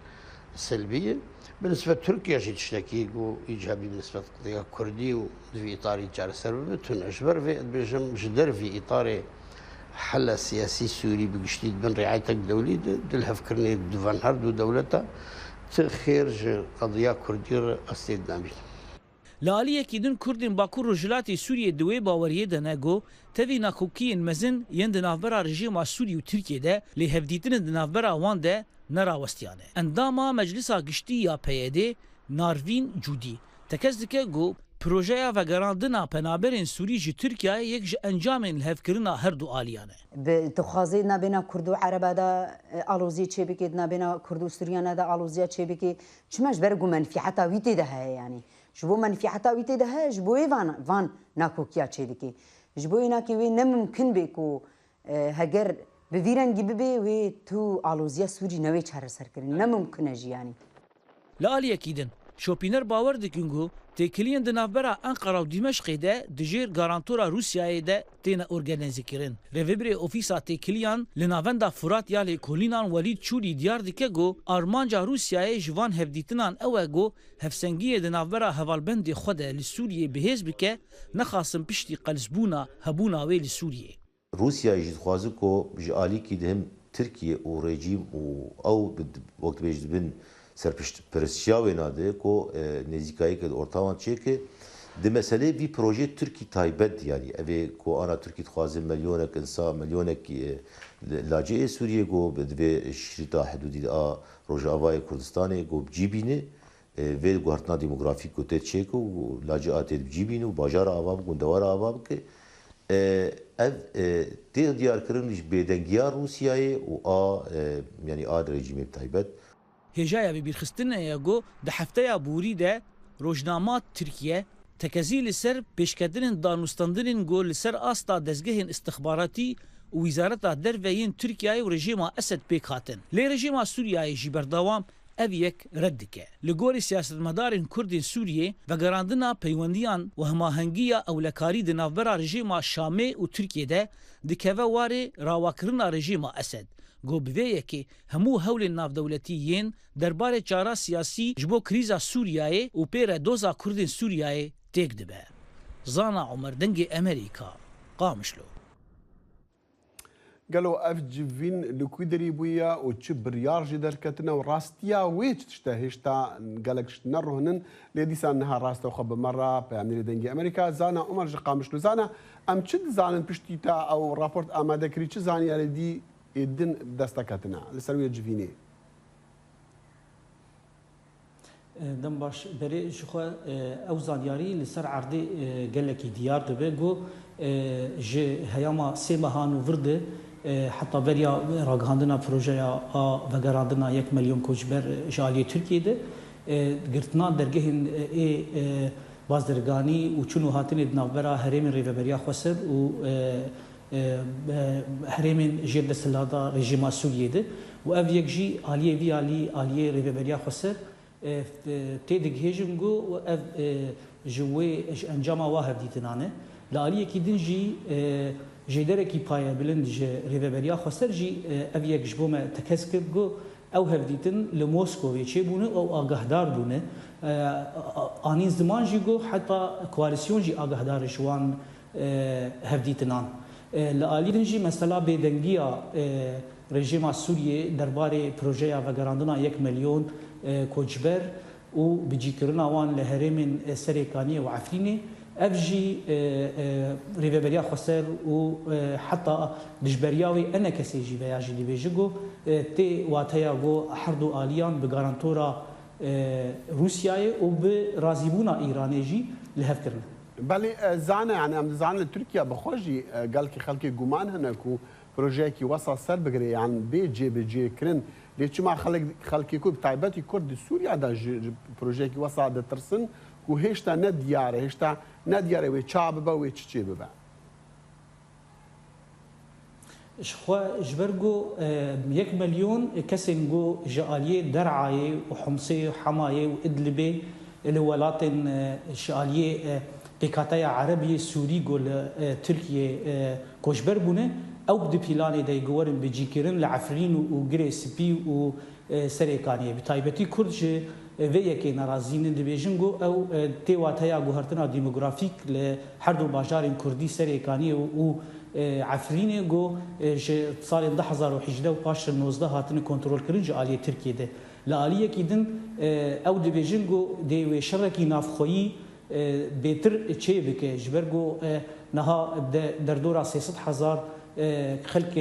سلبية بالنسبة تركيا شي تشتكي إيجابي بالنسبة قضية كردي وفي إطار شار سربة تنا جبر في بيجم جدر في إطار حل سياسي سوري بجديد بين رعايتك دولي دلها فكرني دفن هردو دولته خير قضية كردية أستيد نامي لاليه كيدن كردن باكور رجلاتي سوريا دوي باوريه دناغو تفي ناكوكين مزن يند نافبرا رژيما سوري و تركيا ده لهفديتن نافبرا وان ده نرا وستيانه انداما مجلسا گشتي يا پيدي ناروين جودي تكزدكه گو پروژه و گراندنا پنابرین سوری جی ترکیه یک ج انجامین هفکرنا هر دو آلیانه. به تخازی نبینا کرد و عربا دا آلوزی چه بکید نبینا کرد و سوریانه دا آلوزی چه بکی چماش برگو منفی حتا ویتی ده های یعنی جبو منفی حتا ویتی ده های جبوی وان ناکوکیا چه بکی جبوی ناکی وی نممکن بکو هگر بویرنگی ببی وی تو آلوزی سوری نوی چهار سر کردن نممکنه جی یعنی. لآلیه کیدن شوپینر باور دکینگو تکلیان دنابرا انقره و دمشق ده دجیر گارانتورا روسیای ده تینا ارگانیزی کرن. رویبری اوفیسا تکلیان لناوندا فرات یالی کولینان ولید چوری دیار دکه گو آرمانجا روسیای جوان هفدیتنان اوه گو هفسنگی دنابرا هوالبند خوده لسوریه بهز بکه نخاسم پشتی قلزبونا هبونا وی لسوریه. روسیا يجي خوازكو بجالي كي دهم تركيا وريجيم او وقت بيجي بن سرپشت پرسیاوی ناده کو نزیکایی که ortavan çeke de mesele bir proje Türkiye taybet yani ev ko ana Türkiye خوازه مليونك انسان مليونك لاجئ سوریه گو به شريطه حدودي ا روجاوای کردستان گو جیبینه و گوهرتنا دموگرافیک کو ته چکو لاجئات جیبینه و بازار عوام گوندوار عوام که ev diyar kırılmış bedengiyar Rusya'yı o yani ad rejimi taybet هجايا ببيرخستنا ياغو ده حفتيا بوري ده روجنامات تركيا تكازي لسر بيشكدرين دانوستاندرين گو لسر آستا دزگهن استخباراتي ووزارتا دروين تركيا ورجيما أسد بيك هاتن لي رجيما سوريا جي بردوام أبيك ردك لغوري سياسة مدارين كردين سوريا وغراندنا بيوانديان وهماهنگيا أو لكاري دنافبرا رجيما شامي و تركيا ده دكوا واري راواكرنا رجيما أسد گو بویه که همو هول ناف دولتیین درباره چاره سیاسی جبو کریزا سوریای و پیر دوزا کردین سوریای تیک دبه. زانا عمر دنگ امریکا قامشلو. قالوا اف جيفين لكودري بويا و تشبريار جدر كتنا وراستيا ويت تشتهشتا قالك نرهنن لديسا انها راستا وخب مره بامني دنجي امريكا زانا عمر قامشلو زانا ام تشد زانن بشتيتا او رابورت اماده كري زاني على دي الدن دستكاتنا لسروية جفيني دم باش بري شخو او زانياري لسر عرضي قالك ديار دبيغو جي هياما سيمهان ورده حتى بريا راغاندنا بروجيا وغراندنا 1 مليون كوجبر جاليه تركيا ده قرتنا درجهن بازرگاني و چونو هاتن دنابرا هرم ريفبريا خسر و هرمين جيب لسلادا رژیم سوریه ده و اف یک جی آلیه وی آلیه ریوبریا خسر تیدگ هجم گو و اف جوی انجام واحد دیتنانه لالیه کی دن جی جدره کی پایه بلند جی ریوبریا خسر جی اف یک جبوم تکسکر گو او هفدیتن لموسکو چه بونه او آگاهدار بونه آنین زمان جی گو حتی کواليسيون جی آگاهدار شوان هفدیتنان لآلیدنجی مثلا بدنگیا رژیم سوریه درباره پروژه و گراندنا 1 مليون کوچبر و بجیکرنا وان لهرم سریکانی و عفرینه افجی ریوبریا خسر و حتی دجبریاوی انا کسی جی بیاجی دی بیجگو تی واتیا گو حردو آلیان بگارانتورا روسیای و به رازیبونا ایرانی جی لهف کرنه بله زانه يعني ام زانه تركيا بخوجي قال كي خلكي جمان هناكو بروجيكي وصل سر بقري يعني بيجي كرن ليش ما خلكي كوب تايبتي كرد سوريا دا بروجيكي وصل دا ترسن وهيشتا ندياره هيشتا ندياره وي شعب با وي تشي با شخوا جبرجو 1 مليون كسنجو جالية درعاية وحمصية وحماية وإدلبة الولاتن شالية تكاتايا عربية سوري قول تركيا كوشبربونه أو بدي بلاني دا يقورن بجيكرن لعفرين وغريس بي وسريكانية بتايبتي كردج ويكي نرازين دبيجنجو أو تيواتايا قهرتنا ديموغرافيك لحردو باجارين كردي سريكانية و عفرینه گو سال 2018 و پاش 19 هاتن کنترل کردن جالی ترکیه ده لالیه کیدن او دیویژن گو دیو شرکی نافخویی بهتر چه بکه جبرگو نها در دورا 300,000 خلق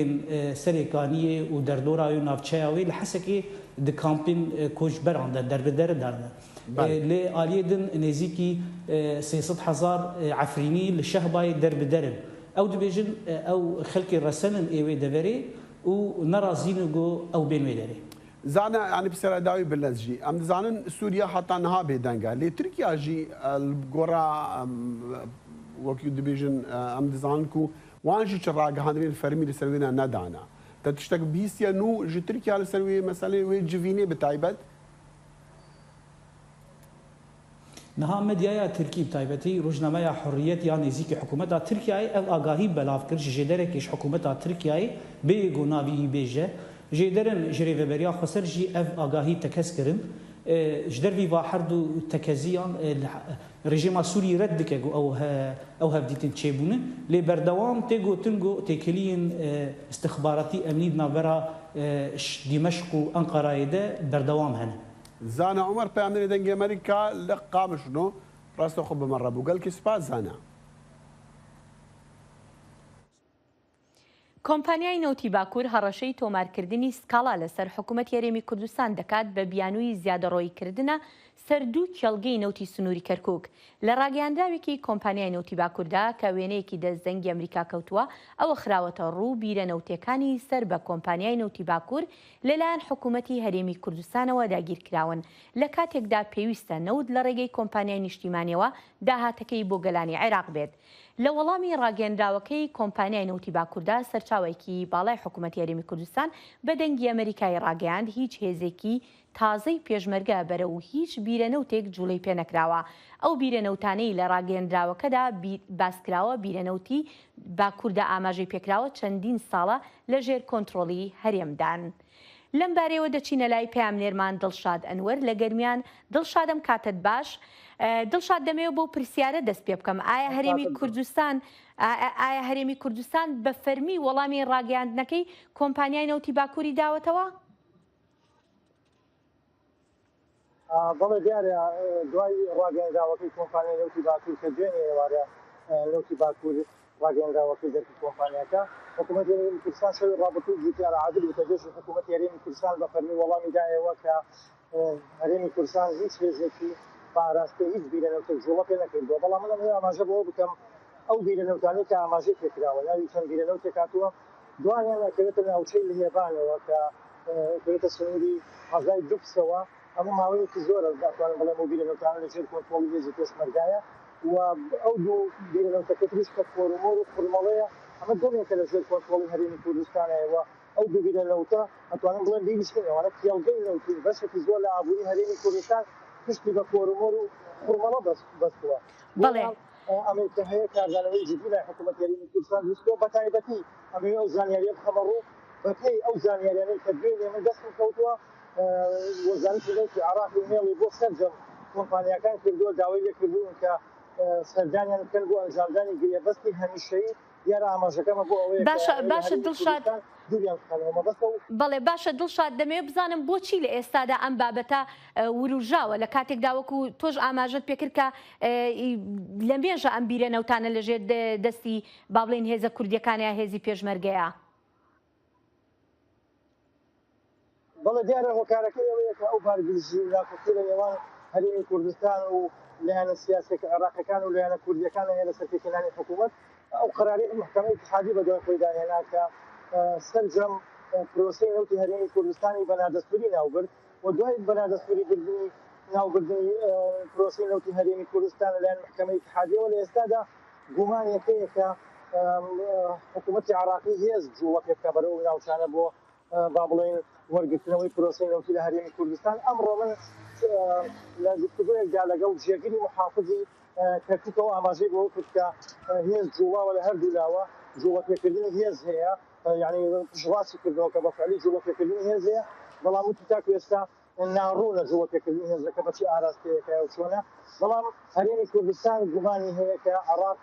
سرکانیه و در دورا نافچه‌اوی لحسکی د کامپین کوچ برانده در بدر دارنه لی آلیه دن نزیکی 300,000 عفرینی لشهبای در بدرن او دبيجن او خلق الرسن ايوي دبري ونرازينغو او بينوي دري زعنا يعني بسرعه داوي بالنزجي ام زعنا سوريا حتى نها بيدنغا لي تركيا جي الغورا وكيو دبيجن ام زعانكو وانجي شراغ هاندرين فرمي لسروينا ندانا تشتك بيسيا نو جي تركيا لسروي مثلا وي جيفيني بتايبت نها مديايا تركي بتايبتي روجنامه حريت يعني نزيك حكومتها تركيا او اغاهي بلاف كرش جدركش حكومتها تركيا بيغو نافي بيجه جدرن جري بريا خسر جي اف اغاهي تكسكرن جدر في واحد تكزيان رژیم سوری رد دکه او هفدیتن چیبونه لی بردوام تیگو تنگو تکلین استخباراتی امنی نابرا دمشق و انقره ده بردوام هنه زانا عمر پیامداری دنگ امریکا لقام شنو راستو خب مره بوگل که سپاس زانا کۆمپانیای نەوتی باکوور هەڕەشەی تۆمارکردنی سکاڵا لەسەر حکوومەت یاریمی کوردستان دەکات بە بیانووی زیادەڕۆیکردنە سەر دوو کێڵگەی نەوتی سنووری کەرکووک لە ڕاگەیاندراوێکی کۆمپانیای نەوتی باکووردا کە وێنەیەکی دەستدەنگی ئەمریکا کەوتووە ئەوە خراوەتە ڕوو بیرە نەوتەکانی سەر بە کۆمپانیای نەوتی باکوور لەلایەن حکوومەتی هەرێمی کوردستانەوە داگیرکراون لە کاتێکدا پێویستە نەوت لە ڕێگەی کۆمپانیای نیشتیمانیەوە داهاتەکەی بۆ گەلانی عێراق بێت. لە وەڵامی ڕاگەیەندراوەکەی کۆمپانیای نەوتی باکووردا سەرچاوێکی باڵای حکوومەتی یاریمی کوردستان بە دەنگی ئەمریکای ڕاگەیاند هیچ هێزێکی تازەی پێشمەرگە بەرە و هیچ بیرەنەوتێک جوڵەی پێ نەکراوە. ئەو بیرەنەوتانەی لە ڕاگەیەندراوەکەدا باسکراوە بیرەنەوتی باکووردا ئاماژەی پێکراوە چەندین ساڵە لە ژێر کۆنتڕۆڵی هەرێمدان. لەم بارەیەوە دەچینە لای پامنێرمان دڵشاد ئەنوەر لە گەرمیان. دڵشادم کاتت باش. دڵشاد دەمەوێت بۆ پرسیارە دەست پێ بکەم ئایا هەرێمی کوردستان بە فەرمی وەڵامی ڕاگەیاندنەکەی کۆمپانیای نەوتی باکووری داوەتەوە؟ بەڵێ دیارە دوای ڕاگەیاندراوەکەی کۆمپانیای نەوتی باکوور کە دوێنێ ئێوارە نەوتی باکوور ڕاگەیاندراوەکەی دەرکی کۆمپانیەکە حکوومەت یاریمی کوردستان سەوی ڕابطوی جوتیارە عادل بتەجێشی حکوومەت یاریمی کوردستان بە فەرمی وەڵامی دایەوە کە هەرێمی کوردستان هیچ هێزێکی پاراستەی هیچ بیرەنەوتێک جوڵە پێ نەکردووە بەڵام من ئەمە ئاماژە بۆ بکەم ئەو بیرەنەوتانەی کە ئاماژەی پێکراوە ناوی چەند بیرەنەوتێک هاتووە دوانیان ئەکەوێتە ناوچەی لێبانەوە کە ئەکەوێتە سنووری حەزای دووکسەوە ئەمە ماوەیەکی زۆرە داتوانم بڵێم ئەو بیرەنەوتانە لەژێر کۆنتڕۆڵی هێزی پێشمەرگایە و ئەو دوو بیرەنەوتەکە تریش کە فۆرمۆر و فورمەڵەیە ئەمە دەمێکە لەژێر کۆنتڕۆڵی هەرێمی کوردستانەوە ئەو دوو بیرەنەوتە ئەتوانم بڵێم بیبیستنەوەە کێڵگەی نەوتی بەشێکی زۆر لە ئابووری هەرێمی کوردستان پشتی بە فۆرمۆر و فورمەڵە بەستووە. بەڵێ ئەمریکا هەیە کارزانەوەی جدی لای حکوومەت یاریمی کوردستان ویستوە بە تایبەتی ئەمێ ئەو زانیاریە بخەمە ڕوو بەپێی ئەو زانیاریانەی کە دوێنێ ئێمە دەستم کەوتووە وەزارەتی نەوتی عێراقی مێڵی بۆ سەرجەم کۆمپانیەکان کردووە داوای لێکردوون کە سەردانیان بکەن بۆ ئەنجامدانی گریێبەستی هەمیشەیی دیارە ئاماژەکەمە بۆ ئەوەیە باشە دڵشاد بەڵێ باشە دڵشاد دەمەوێت بزانم بۆچی لە ئێستادا ئەم بابەتە وروژاوە لە کاتێکدا وەکو تۆش ئاماژت پێکرد کە لە مێژە ئەم بیرەنەوتانە لەژێر دەستی با بڵێن هێزە کوردیەکانیان هێزی پێشمەرگەیە. بەڵێ دیارە هۆکارەکەی ئەوەیە کە ئەو بارگریزی لاکۆکی لە نێوان هەرێمی کوردستان و لایەنە سیاسەکە عێراقیەکان و لایەنە کوردیەکان هەیە لەسەر پێکهێنانی حکوومەت ئەو قەراری محکەمەی اتحادی بەدوای خۆی داهێنا کە سەرجەم پرۆسەی نەوتی هەرێمی کوردستانی بەنادەستوری ناوبرد و دوای بەنادەستوریبردنی ناوبردنی پرۆسەی نەوتی هەرێمی کوردستان لەلایەن محکەمەی اتحادیەوە لە ئێستادا گومانیەکەیە کە حکوومەتی عراقی هێز جوڵەکێکە بەرەو ناوچانە بۆ با بڵێن وەرگرتنەوەی پرۆسی نەوتی لە هەرێمی کوردستان. ئەمڕۆ من لە گفتگویەکدا لەگەڵ جێگیری محافظی کەرکووکەوە ئاماژەی بۆ کرد کە هێز جوڵاوە لە هەردوو لاوە جوڵەکێکردنی هێز هەیە، یعنی ڕاستی کردەوە کە بەفعلی جوڵەکێکردنی هێز هەیە، بەڵام وتی تاکو ئێستا ناڕوونە جوڵەکێکردنی هێزەکە بەچی ئاراستەیەکە و چۆنە، بەڵام هەرێمی کوردستان گومانی هەیە کە عراق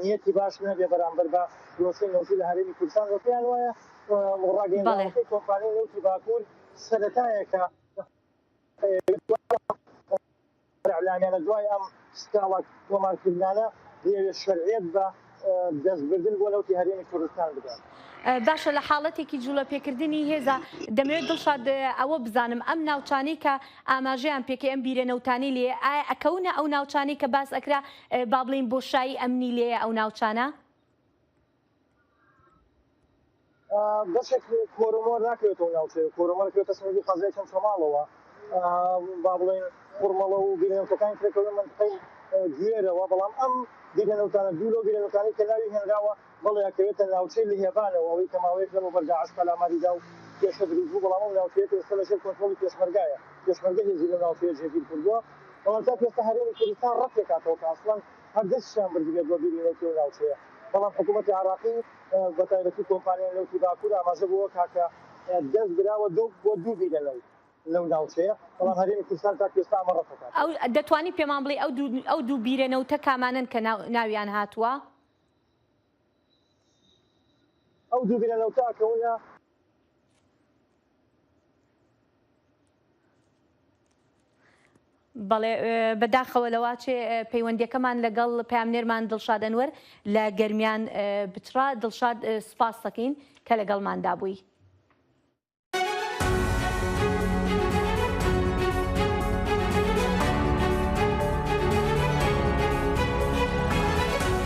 نیەتی باش نەبێ بەرامبەر بە پرۆسەی نەوتی لە هەرێمی کوردستان و پێیان وایە ڕاگەیەندنەوەکەی کۆمپانیای نەوتی باکوور سەرەتایەکە ئەعلانیانە دوای ئەم سکاڵە تۆمارکردانە دەیەوێت شەرعیەت بە دەستبردن بۆ نەوتی هەرێمی کوردستان بدات. باشە لە حاڵەتێکی جوڵە پێکردنی هێزە دەمەوێت دڵشاد ئەوە بزانم ئەم ناوچانەی کە ئاماژەیان پێکە ئەم بیرەنەوتانی لێ ئایا ئەکەونە ئەو ناوچانەی کە باس ئەکرا با بڵین بۆشایی ئەمنی لێ ئەو ناوچانە؟ بەشێک کۆرمۆر ناکرێتەوە ناوچەیە، کۆرمۆرەکرێتە سنووری قەزای چەند شەماڵەوە، با بڵێن قورمەڵە و بیرەنەوتەکانی ترێکەوە منطقەی گوێرەوە، بەڵام ئەم بیرەنەوتانە دوو لەو بیرەنەوتانەی کە ناوی هێنراوە بەڵێکەوێتە ناوچەی لێهێبانەوە، ئەوەی کە ماوەیەک لەمە بەرداعش پەلاماریدا و پێشە دروست بوو، بەڵام ئەو ناوچەیە ئێستا لەژێر کۆنترۆڵی پێشمەرگایە، پێشمەرگە هێزی لەو ناوچەیە جێگیر کردووە، بەڵام تا ئێستا هەرێمی کوردستان ڕەتێکاتەوە کە ئەسڵەن هەردەستیان بردبێت بۆ بیرەنەوتی و ناوچەیە، بەڵام حکوومەتی عراقی بە تایبەتی کۆمپانیای نەوتی باکوور ئاماژە بووە کاکە دەست براوە بۆ دوو بیرەنەوت لەو ناوچەیە، بەڵام هەرێمی کوردستان تا ئێستا ئەمە ڕەتێکات. ئەو دەتوانی پێمان بڵێ ئەو دوو بیرەنەوتە کامانن کە ناویان هاتووە؟ ئەو دوو بیرەنەوتە ئەکەونە بەڵێ بەداخەوە لەواچێ پەیوەندیەکەمان لەگەڵ پامنێرمان دڵشاد ئەنوەر لە گەرمیان بترا. دڵشاد سپاس دەکەین کە لەگەڵماندا بووی.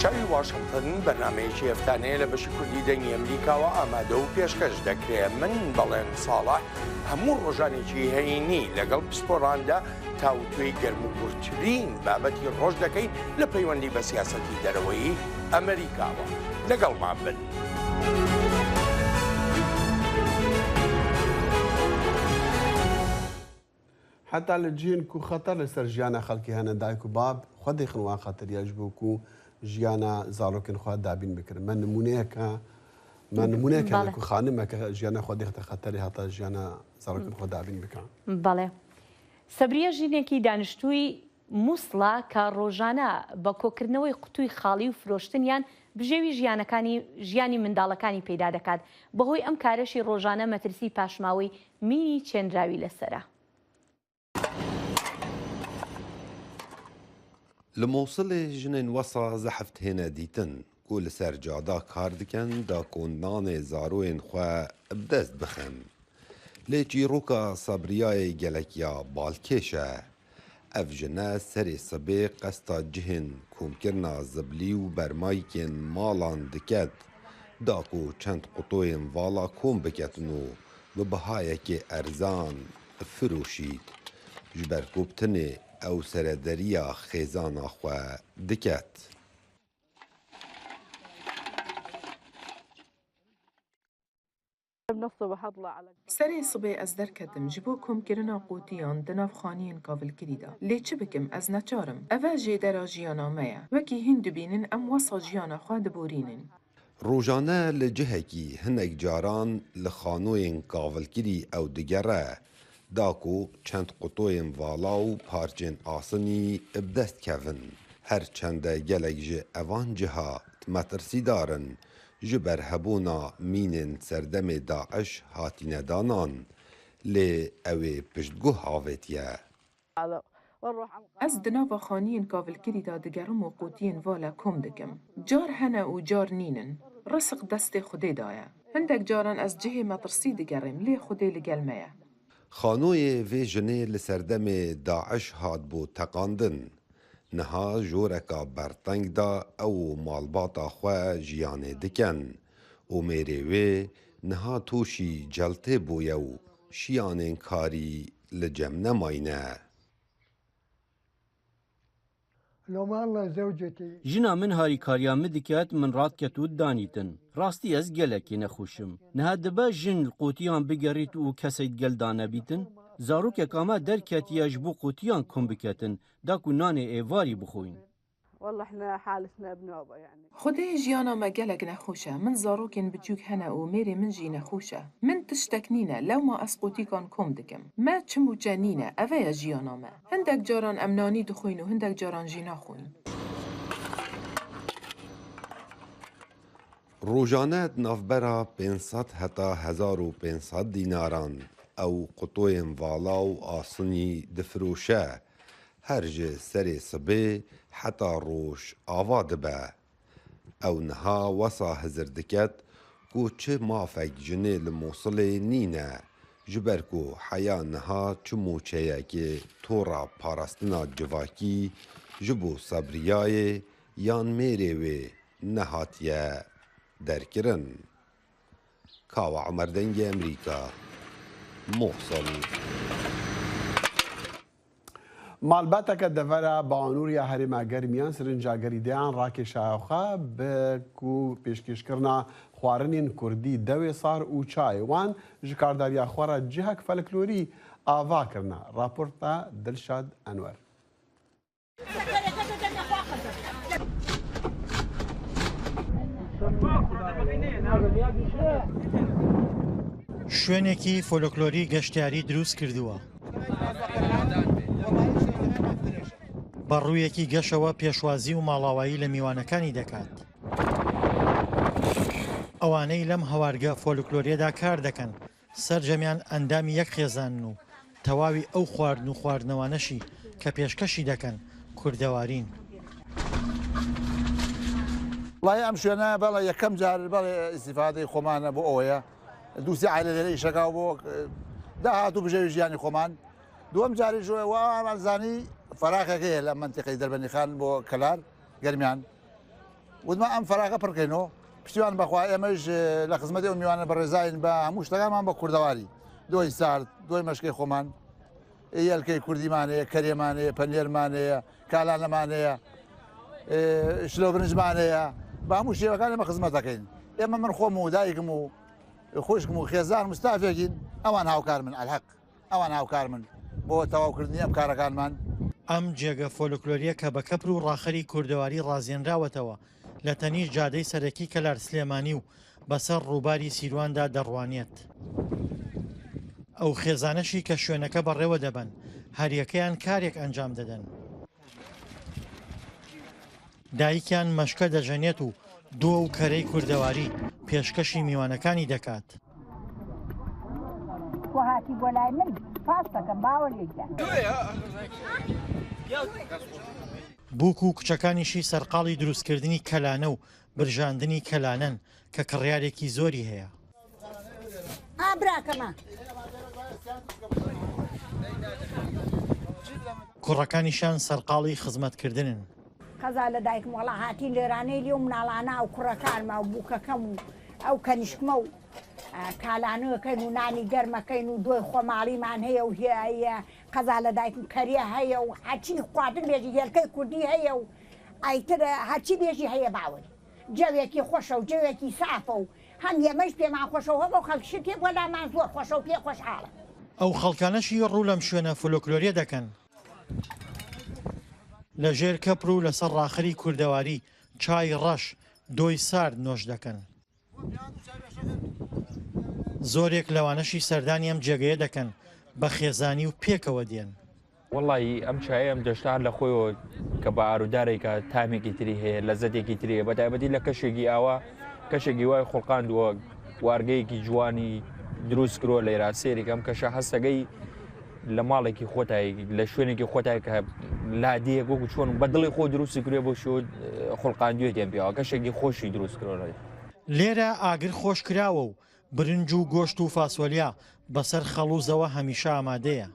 چاوی واشنگتن بەرنامەیەکی هەفتانەیە لە بەشی کوردی دەنگی ئەمریکاوە ئامادە و پێشکەش دەکرێت. من بەڵێن ساڵح هەموو ڕۆژانێکی هەینی لەگەڵ پسپۆڕاندا تاوتوێی گەرم و گورتترین بابەتی ڕۆژ دەکەین لە پەیوەندی بە سیاسەتی دەرەوەی ئەمریکاوە. لەگەڵمان بن. حتا لە جیهن و خەتەر لەسەر ژیانە خەڵکی هەنە دایک و باب خوا دەیخنوان خەتەریاش بووکو ژیانە زاڵۆکن خوا دابین بکرد. من نمونەیەکە لەکو خانمەکە ژیانە خوا دێختە خەتەری هەتا ژیانە زاڵۆکن خوا دابین بکەن. بەڵێ سەبریە ژینێکی دانیشتووی مووسڵا کە ڕۆژانە بە کۆکردنەوەی قوتووی خاڵی و فرۆشتنیان بژێوی ژیانی منداڵەکانی پەیدا دەکات. بەهۆی ئەم کارەشی ڕۆژانە مەترسی پاشماوەی مینی چێنراوی لەسرە. لە مۆسڵێ ژنên wesa zeheft hêne dîtin ku li ser cada kar dikin da kondanê zaroyên xwe bi dest bixin. Lê çîroka sabriyayê gelek ya balkêş e. Ev jine serê sibê qesta cihên komkirina ziblî û bermayekên malan diket da ku çend qutoyên vala kom biketin û bi bihayekê erzan firûşît ji ber guptinê ew serederiya xêzana xwe diket. سەرێ سبێ ez derketim ji bo komkirina qotiyan di nav xaniyên kavilkirî de. Lê çi bikim ez neçarim. Ev e jêdera jiyana me ye. Wekî hîn dibînin em wesa jiyana xwe diborînin. Rojane li cihekî hinek caran li xanoyên kavilkirî ew digere da ku çend qutoyên vala û parçên asînî bi dest kevin. Her çende gelek ji evan ciha metirsîdarin ji ber hebûna mînên serdemê Daeş hatîne danan. Lê ew ê piştguh avêtiye. Ez di nava xaniyên kavilkirî de digerim û qotiyên vala kom dikim. Car hene û car nînin. Risiq destê Xwedê da ye. Hindek caran ez cihê metirsî digerim lê Xwedê li gel me ye. Xanoyê vê jinê li serdemê Daeş hat bû teqandin. Niha joreka berteng da ew û malbata xwe jiyanê dikin û mêrê wê niha tûşî celtê bûye û şiyanên karî li cem nemayîne. ژنا من هاریکاریا من دکات من ڕاتکەت و دانیتن ڕاستی ئەس گەلێکی نەخۆشم نەها دەبە ژن قوتیان بگەڕیت و کەسەیت گەلدا نەبیتن زارۆکێک ئاما دەرکەتیە ji بۆ قوتیان کۆم بکەتن داک و نانێ ئێواری بخۆین خدای ژیانە مە gelek nexweş e min zarokên biçûk hene û mêrê min jî nexweş e min tiştek nîne lewma ez qûtîkan kom dikim me çim û çe nîne ev e jiyana me hindek caran em nanî dixwîn û hindek caran jî naxwîn ڕۆژانە ناوبەرە 500 هەتا 1500 دیناران ئەو قوتۆیên vala و ئاسنی difirûşe her ji serê sibê heta roj ava dibe ew niha wesa hizir diket ku çi mafek jinê li Mosulê nîne ji ber ku heya niha çi moçeyekê tora parastina civakî ji bo sebriyayê yan mêrê wê nehatiye derkirin. Kawa Emerdengê Emerîka Mosul. مالباتەکە دەڤەرە باوانوریە هەرێما گەرمیان سرنجا گەریدەیان ڕاکێشاوخە بەکو پێشکەشکردنا خواردنین کوردی دەوێ سار و چای وان ji کارداریya xwara cihek felklorî ava kirina. Raporta Dilşad Enwer. شوێنێکی فۆلۆکلۆری گەشتیاری دروست کردووە. بەڕوویەکی گەشەوە پێشوازی و ماڵاوایی لە میوانەکانی دەکات. ئەوانەی لەم هەوارگە فۆلۆکلۆریەدا کار دەکەن سەرجەمیان ئەندامی یەک خێزانن و تەواوی ئەو خواردن و خواردنەوانەشی کە پێشکەشی دەکەن کوردەوارین. وڵای ئەم شوێنە بەڵێ یەکەم جار بەڵێ ئیستیفادەی خۆمانە بۆ ئەوەیە دووسی عایلە لێرە ئیشەکە بۆ داهاتوو بژێوی ژیانی خۆمان دووەم جاری ژۆی وامانزانی فراغێکەیە لە منتیقەی دەربەنی خان بۆ کەلار گەرمیان وتمان ئەم فراغە پڕکەینەوە پشتیوان بەخوا ئێمەش لە خزمەتی ئەو میوانە بەڕێزاین بە هەموو شتەکانمان بە کوردەواری دۆی سارد دۆی مەشکەی خۆمان یەلکەی کوردیمانەیە کەرێمانەیە پەنێرمانەیە کالانەمانەیە شلۆ برنجمانەیە بە هەموو شێوەکان ئێمە خزمەت دەکەین ئێمە من خۆم و دایکم و خۆشکم و خێزان مستافێکین ئەوان هاوکار من ئەلحەق ئەوان هاوکار من بۆ تەواوکردنی ئەم کارەکانمان ئەم جێگە فۆلۆکلۆریە کە بە کەپر و ڕاخەری کوردەواری ڕازێنراوەتەوە لە تەنیش جادەی سەرەکی کەلار سلێمانی و بەسەر ڕووباری سیرواندا دەڕوانێت. ئەو خێزانەشی کە شوێنەکە بەڕێوە دەبن هەریەکەیان کارێک ئەنجام دەدەن. دایکیان مەشکە دەژەنێت و دۆ و کەرەی کوردەواری پێشکەشی میوانەکانی دەکات. هاتی بۆ لای من پاستەکەم باوەێکدا. بووک و کچەکانیشی سەرقاڵی دروستکردنی کەلانە و برژاندنی کەلانەن کە کڕیارێکی زۆری هەیە. ئابراکەمە. کوڕەکانیشان سەرقاڵی خزمەتکردنن. قەزا لە دایکم وەڵا هاتی لێرانەی لێ و مناڵانە و کوڕەکانمە و بووکەکەم و ئەو کەنیشکمە و کالانەکەین و نانی گەرمەکەین و دۆی خۆماڵیمان هەیە و هەیە قەزا لە دایکم کەریە هەیە و هەچی خواردن بێژی هێلکەی کوردی هەیە و ئایترە هەچی بێژی هەیە باوەری جەوێکی خۆشە و جەوێکی سافە و هەم ئێمەش پێمان خۆشەوە بۆ خەڵکیشت پێ بۆلامان زۆر خۆشە و پێ خۆشحاڵە. ئەو خەڵکانەشی ڕوو لەم شوێنە فۆلۆکلۆریە دەکەن. لە ژێر کەپر و لەسەر ڕاخەری کوردەواری چای ڕەش دۆی سارد نۆش دەکەن. زۆرێک لەوانەشی سەردانی ئەم جێگەیە دەکەن بە خێزانی و پێکەوە دێن. وەڵی ئەم چای ئەم دەشتار لە خۆیەوە کە بە ئارودارێکە تامێکی تری هەیە لە زەتێکی تریە بەتایبەتی لە کەشێکی ئاوا کەشێکی وای خوڵقاندووە وارگەیەکی جوانی دروست کرۆ لێرا سێرێکم کەشە هەستەگەی لە ماڵێکی خۆتایی لە شوێنێکی خۆتای کە لادەیە وەکو چۆن بە دڵی خۆ دروستی کرێ بۆ شۆ خوڵقاندوێتیان پێەوە کەشێکی خۆشی دروست کرۆڕێت. لێرە ئاگر خۆش کراوە و برنج و گۆشت و فاسۆلیا بەسەر خەڵوزەوە هەمیشە ئامادەیە.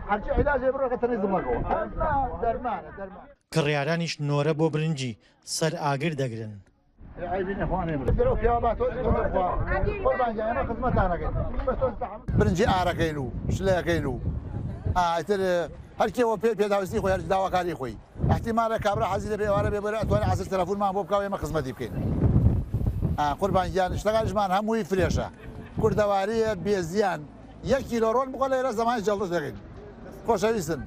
هەرچی عیلاجێ بڕۆکەتەنی زڵەکەوە دەرمانە کڕیارانیش نۆرە بۆ برنجی سەر ئاگر دەگرن. برنجی ئارەکەین و شلەکەین و ئایتر هەرکیەوە پێداویستی خۆی هەر داواکاری خۆی احتیمالە کابرا حەزی لە بێوارە بێ بەرە ئەتوانێت عەزر تەلەفۆنمان بۆ بکاو ئێمە خزمەتی بکەین. قوربانگیان شتەکانیشمان هەمووی فرێشە کوردەواریە بێزیان 1 کیلۆ ڕۆن بخۆ لە ئێرە زەمانی جەڵدە دەکەین. خۆشەویستن.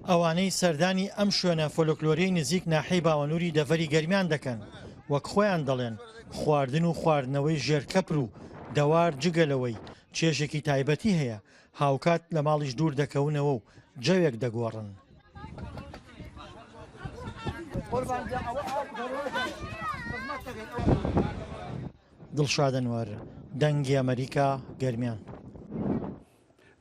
ئەوانەی سەردانی ئەم شوێنە فۆلۆکلۆرەی نزیک ناحەی باوەنووری دەڤەری گەرمیان دەکەن وەک خۆیان دەڵێن خواردن و خواردنەوەی ژێرکەپر و دەوار جگەلەوەی چێژێکی تایبەتی هەیە هاوکات لە ماڵیش دوور دەکەونەوە و جەوێک دەگۆڕن. دڵشادەنوەر دەنگی ئەمریکا گەرمیان.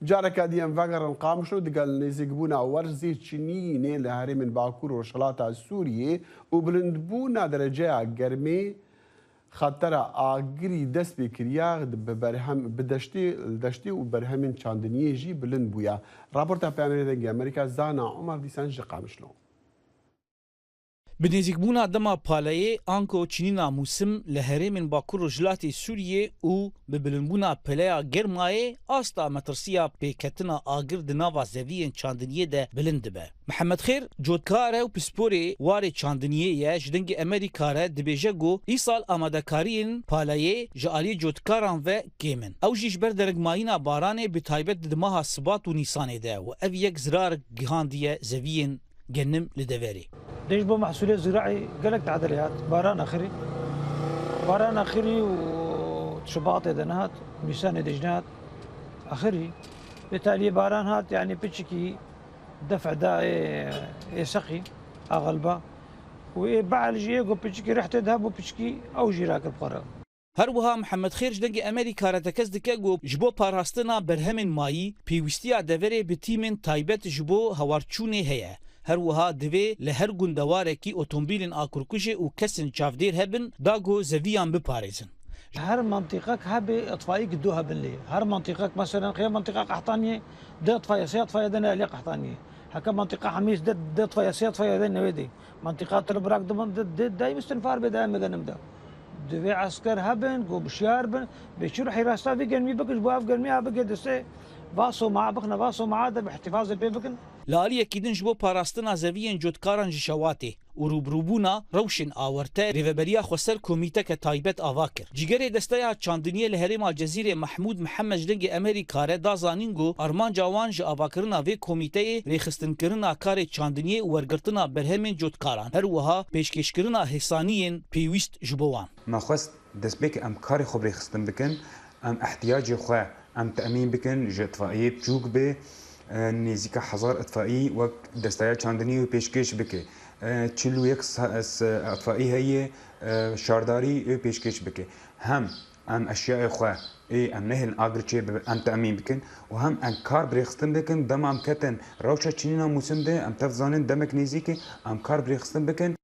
جارێکە دیەم ڤەگەڕن قامش و دەگەل نێزیکبوونا وەرزی چینینێ لە هەرێمن باکوور و وشەڵاتە سووریێ و بلندبوونا دەرەجەیە گەرمێ خەتەرە ئاگری دەست پێ کریا دەشتی و بەرهەمین چاندنیێژی بلند بووە. راپۆرتە پامێنە دەنگی ئەمریکا زانا عومەر دیسان ji قامشلۆ. Bi nêzîkbûna dema palayê anko çînîna Mûsim li herêmên Bakur û Jilatê Sûriyê û bi bilindbûna peleya germayê asta metirsiya pêketina agir di nava zeviyên çandiniyê de bilind dibe. Mihemed Xêr cotkar e û pisporê warê çandiniyê ye ji dengê Amerîka re dibêje got îsal amadekariyên palayê ji aliyê cotkaran ve kêm in. Ew jî ji ber deregmayîna baranê bi taybet di maha Sibat û Nîsanê de û ev yek zirarik gihandiye zeviyên genim li deverê. ليش بو محصولات زراعي قالك تعدليات باران اخري وشباط دنات ميسان دجنات اخري بالتالي باران هات يعني بتشكي دفع داء سقي اغلبه وبعالج يجو بتشكي ريحه ذهب وبتشكي او جيراك القرى. هەروەها محەممەد خێر ji dengê Amerîka re tekez dike got ji bo parastina berhemên mayî pêwîstiya deverê bi tîmên taybet ji bo hewarçûnê heye. هەروەها divê li her gundewarekî otomobîlên akurkujê û kesên çavdêr hebin da got zeviyan biparêzin. هر منطقة هبه اطفائي قدوها باللي هر منطقة مثلا غير منطقة قحطانية ده اطفائي سياد فايا دنا لي قحطانية هكا منطقة حميس ده اطفائي سياد فايا دنا ودي منطقة البراك ده مستنفار بدا مغنم ده دوی عسكر هبن گو بشیار بن بشور حراسة في قلمي بكش بواف قلمي هبقى دسته واسو مع بخنا واسو مع ده باحتفاظ ببكن لالیەکی din ji bo parastina zeviyên cotkaran ji şewatê û rûbirûbûna rewşên awarte rêveberiya xweser komîteke taybet ava kir. Cîgerê desteya çandiniyê li herêma Cezîrê Mehmûd Mihemed ji dengê Amerîka re da zanîn got armanca wan ji avakirina vê komîteyê rêxistinkirina karê çandiniyê û wergirtina berhemên cotkaran herwiha pêşkêşkirina hêsaniyên pêwîst ji bo wan. Me xwest destpêkê em karê xwe rêxistin bikin em ehtiyacê xwe em teemîn bikin ji itfaiyê bçûk bê نزیک 1000 اطفایی و دستای چاندنی و پیشکش بکه 41 اطفایی هی شارداری پیشکش بکه هم ام اشیاء خو ام نهل اگرچه ام تامین بکن و هم ام کار برخستن بکن دم ام کتن روشا چینینا موسم ده ام تفزانن دمک نزیک ام کار برخستن بکن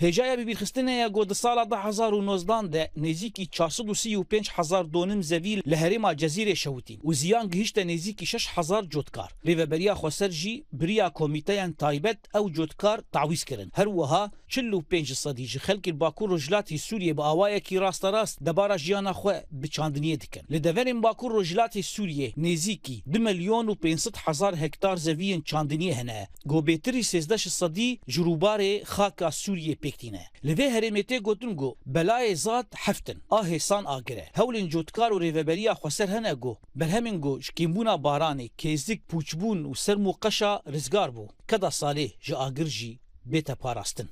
هێژایە ببیرخستنەیە گۆ di sala 2019 de nêzîkî 435,000 donim zevî li herêma Cezîrê şewitîn û ziyan gihîşte nêzîkî 6,000 cotkar. Rêveberiya Xweser jî biriya komîteyên taybet ew cotkar tawîz kirin. Herwiha 45 sedî ji xelkên Bakur û Jilatê Sûriyê bi awayekî rasterast debara jiyana xwe bi çandiniyê dikin. Li deverên Bakur û Jilatê Sûriyê nêzîkî 2 milyon û 500,000 hektar zeviyên çandiniyê hene. Gobêtirî 13 sedî ji rûbarê xaka Sûriyê pêktîne. Li vê herêmê tê gotin got belayê zat heftin a hêsan agire. Hewlên cotkar û rêveberiya Xweser hene got berhemên got ji kêmbûna baranê, kêzik, pûçbûn û serm û qeşa rizgar bû. Keda salê ji agir jî bête parastin.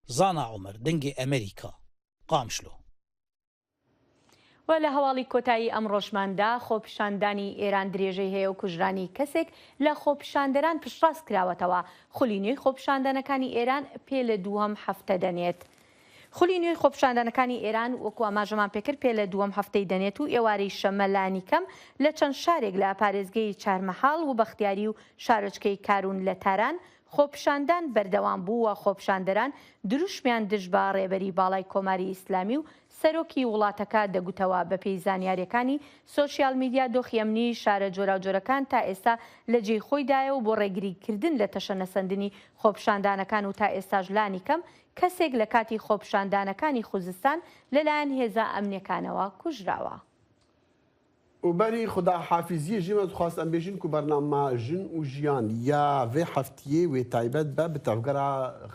Zana Umer dengê Amerîka Qamşlo. و لە هەواڵی کۆتایی ئەم ڕۆژماندا خۆپیشاندانی ئێران درێژەی هەیە و کوژرانی کەسێک لە خۆپیشاندەران پشتڕاست کراوەتەوە. خولینەوەی خۆپیشاندانەکانی ئێران پێ لە دووەم هەفتە دەنێت. خولینەوەی خۆپیشاندانەکانی ئێران وەکو ئاماژەمان پێکرد پێ لە دووەم هەفتەی دەنێت و ئێوارەی شەمە لانیکەم لە چەند شارێک لە پارێزگەی چارمەحاڵ و بەختیاری و شارۆچکەی کارون لە تاران خۆپیشاندان بەردەوام بوو و خۆپیشاندەران دروشمیان دژ بە ڕێبەری باڵای کۆماری ئیسلامی و سەرۆکی وڵاتەکە دەگوتەوە بە پێی زانیاریەکانی سۆشیال میدیا دۆخیەمنی شارە جۆراوجۆرەکان تا ئێستا لە جێی خۆیدایە و بۆ ڕێگریکردن لە تەشەنەسەندنی خۆپشاندانەکان و تا ئێستاش لانی کەم کەسێک لە کاتی خۆپشاندانەکانی خوزستان لەلایەن هێزە ئەمنیەکانەوە کوژراوە. وبەری خدا حافیزیە ژیمە خواست ئەم بێژین و بەرنامە ژن و ژیان یا vê heftiyê wê taybet be bi tevgera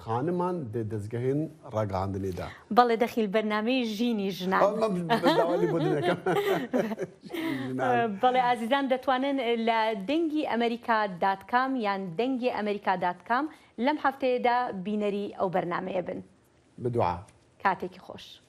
xaniman dê dezgehên ragihandinê de. بەڵێ دەخیل بەرنامەی ژینی ژنان. بەڵێ ئازیزان دەتوانن لە دەنگی ئەمریکا.com یان دەنگی ئەمریکا.com لەم هەفتەیەدا بینەری ئەو بەرنامەیە بن. بدوعا. کاتێکی خۆش.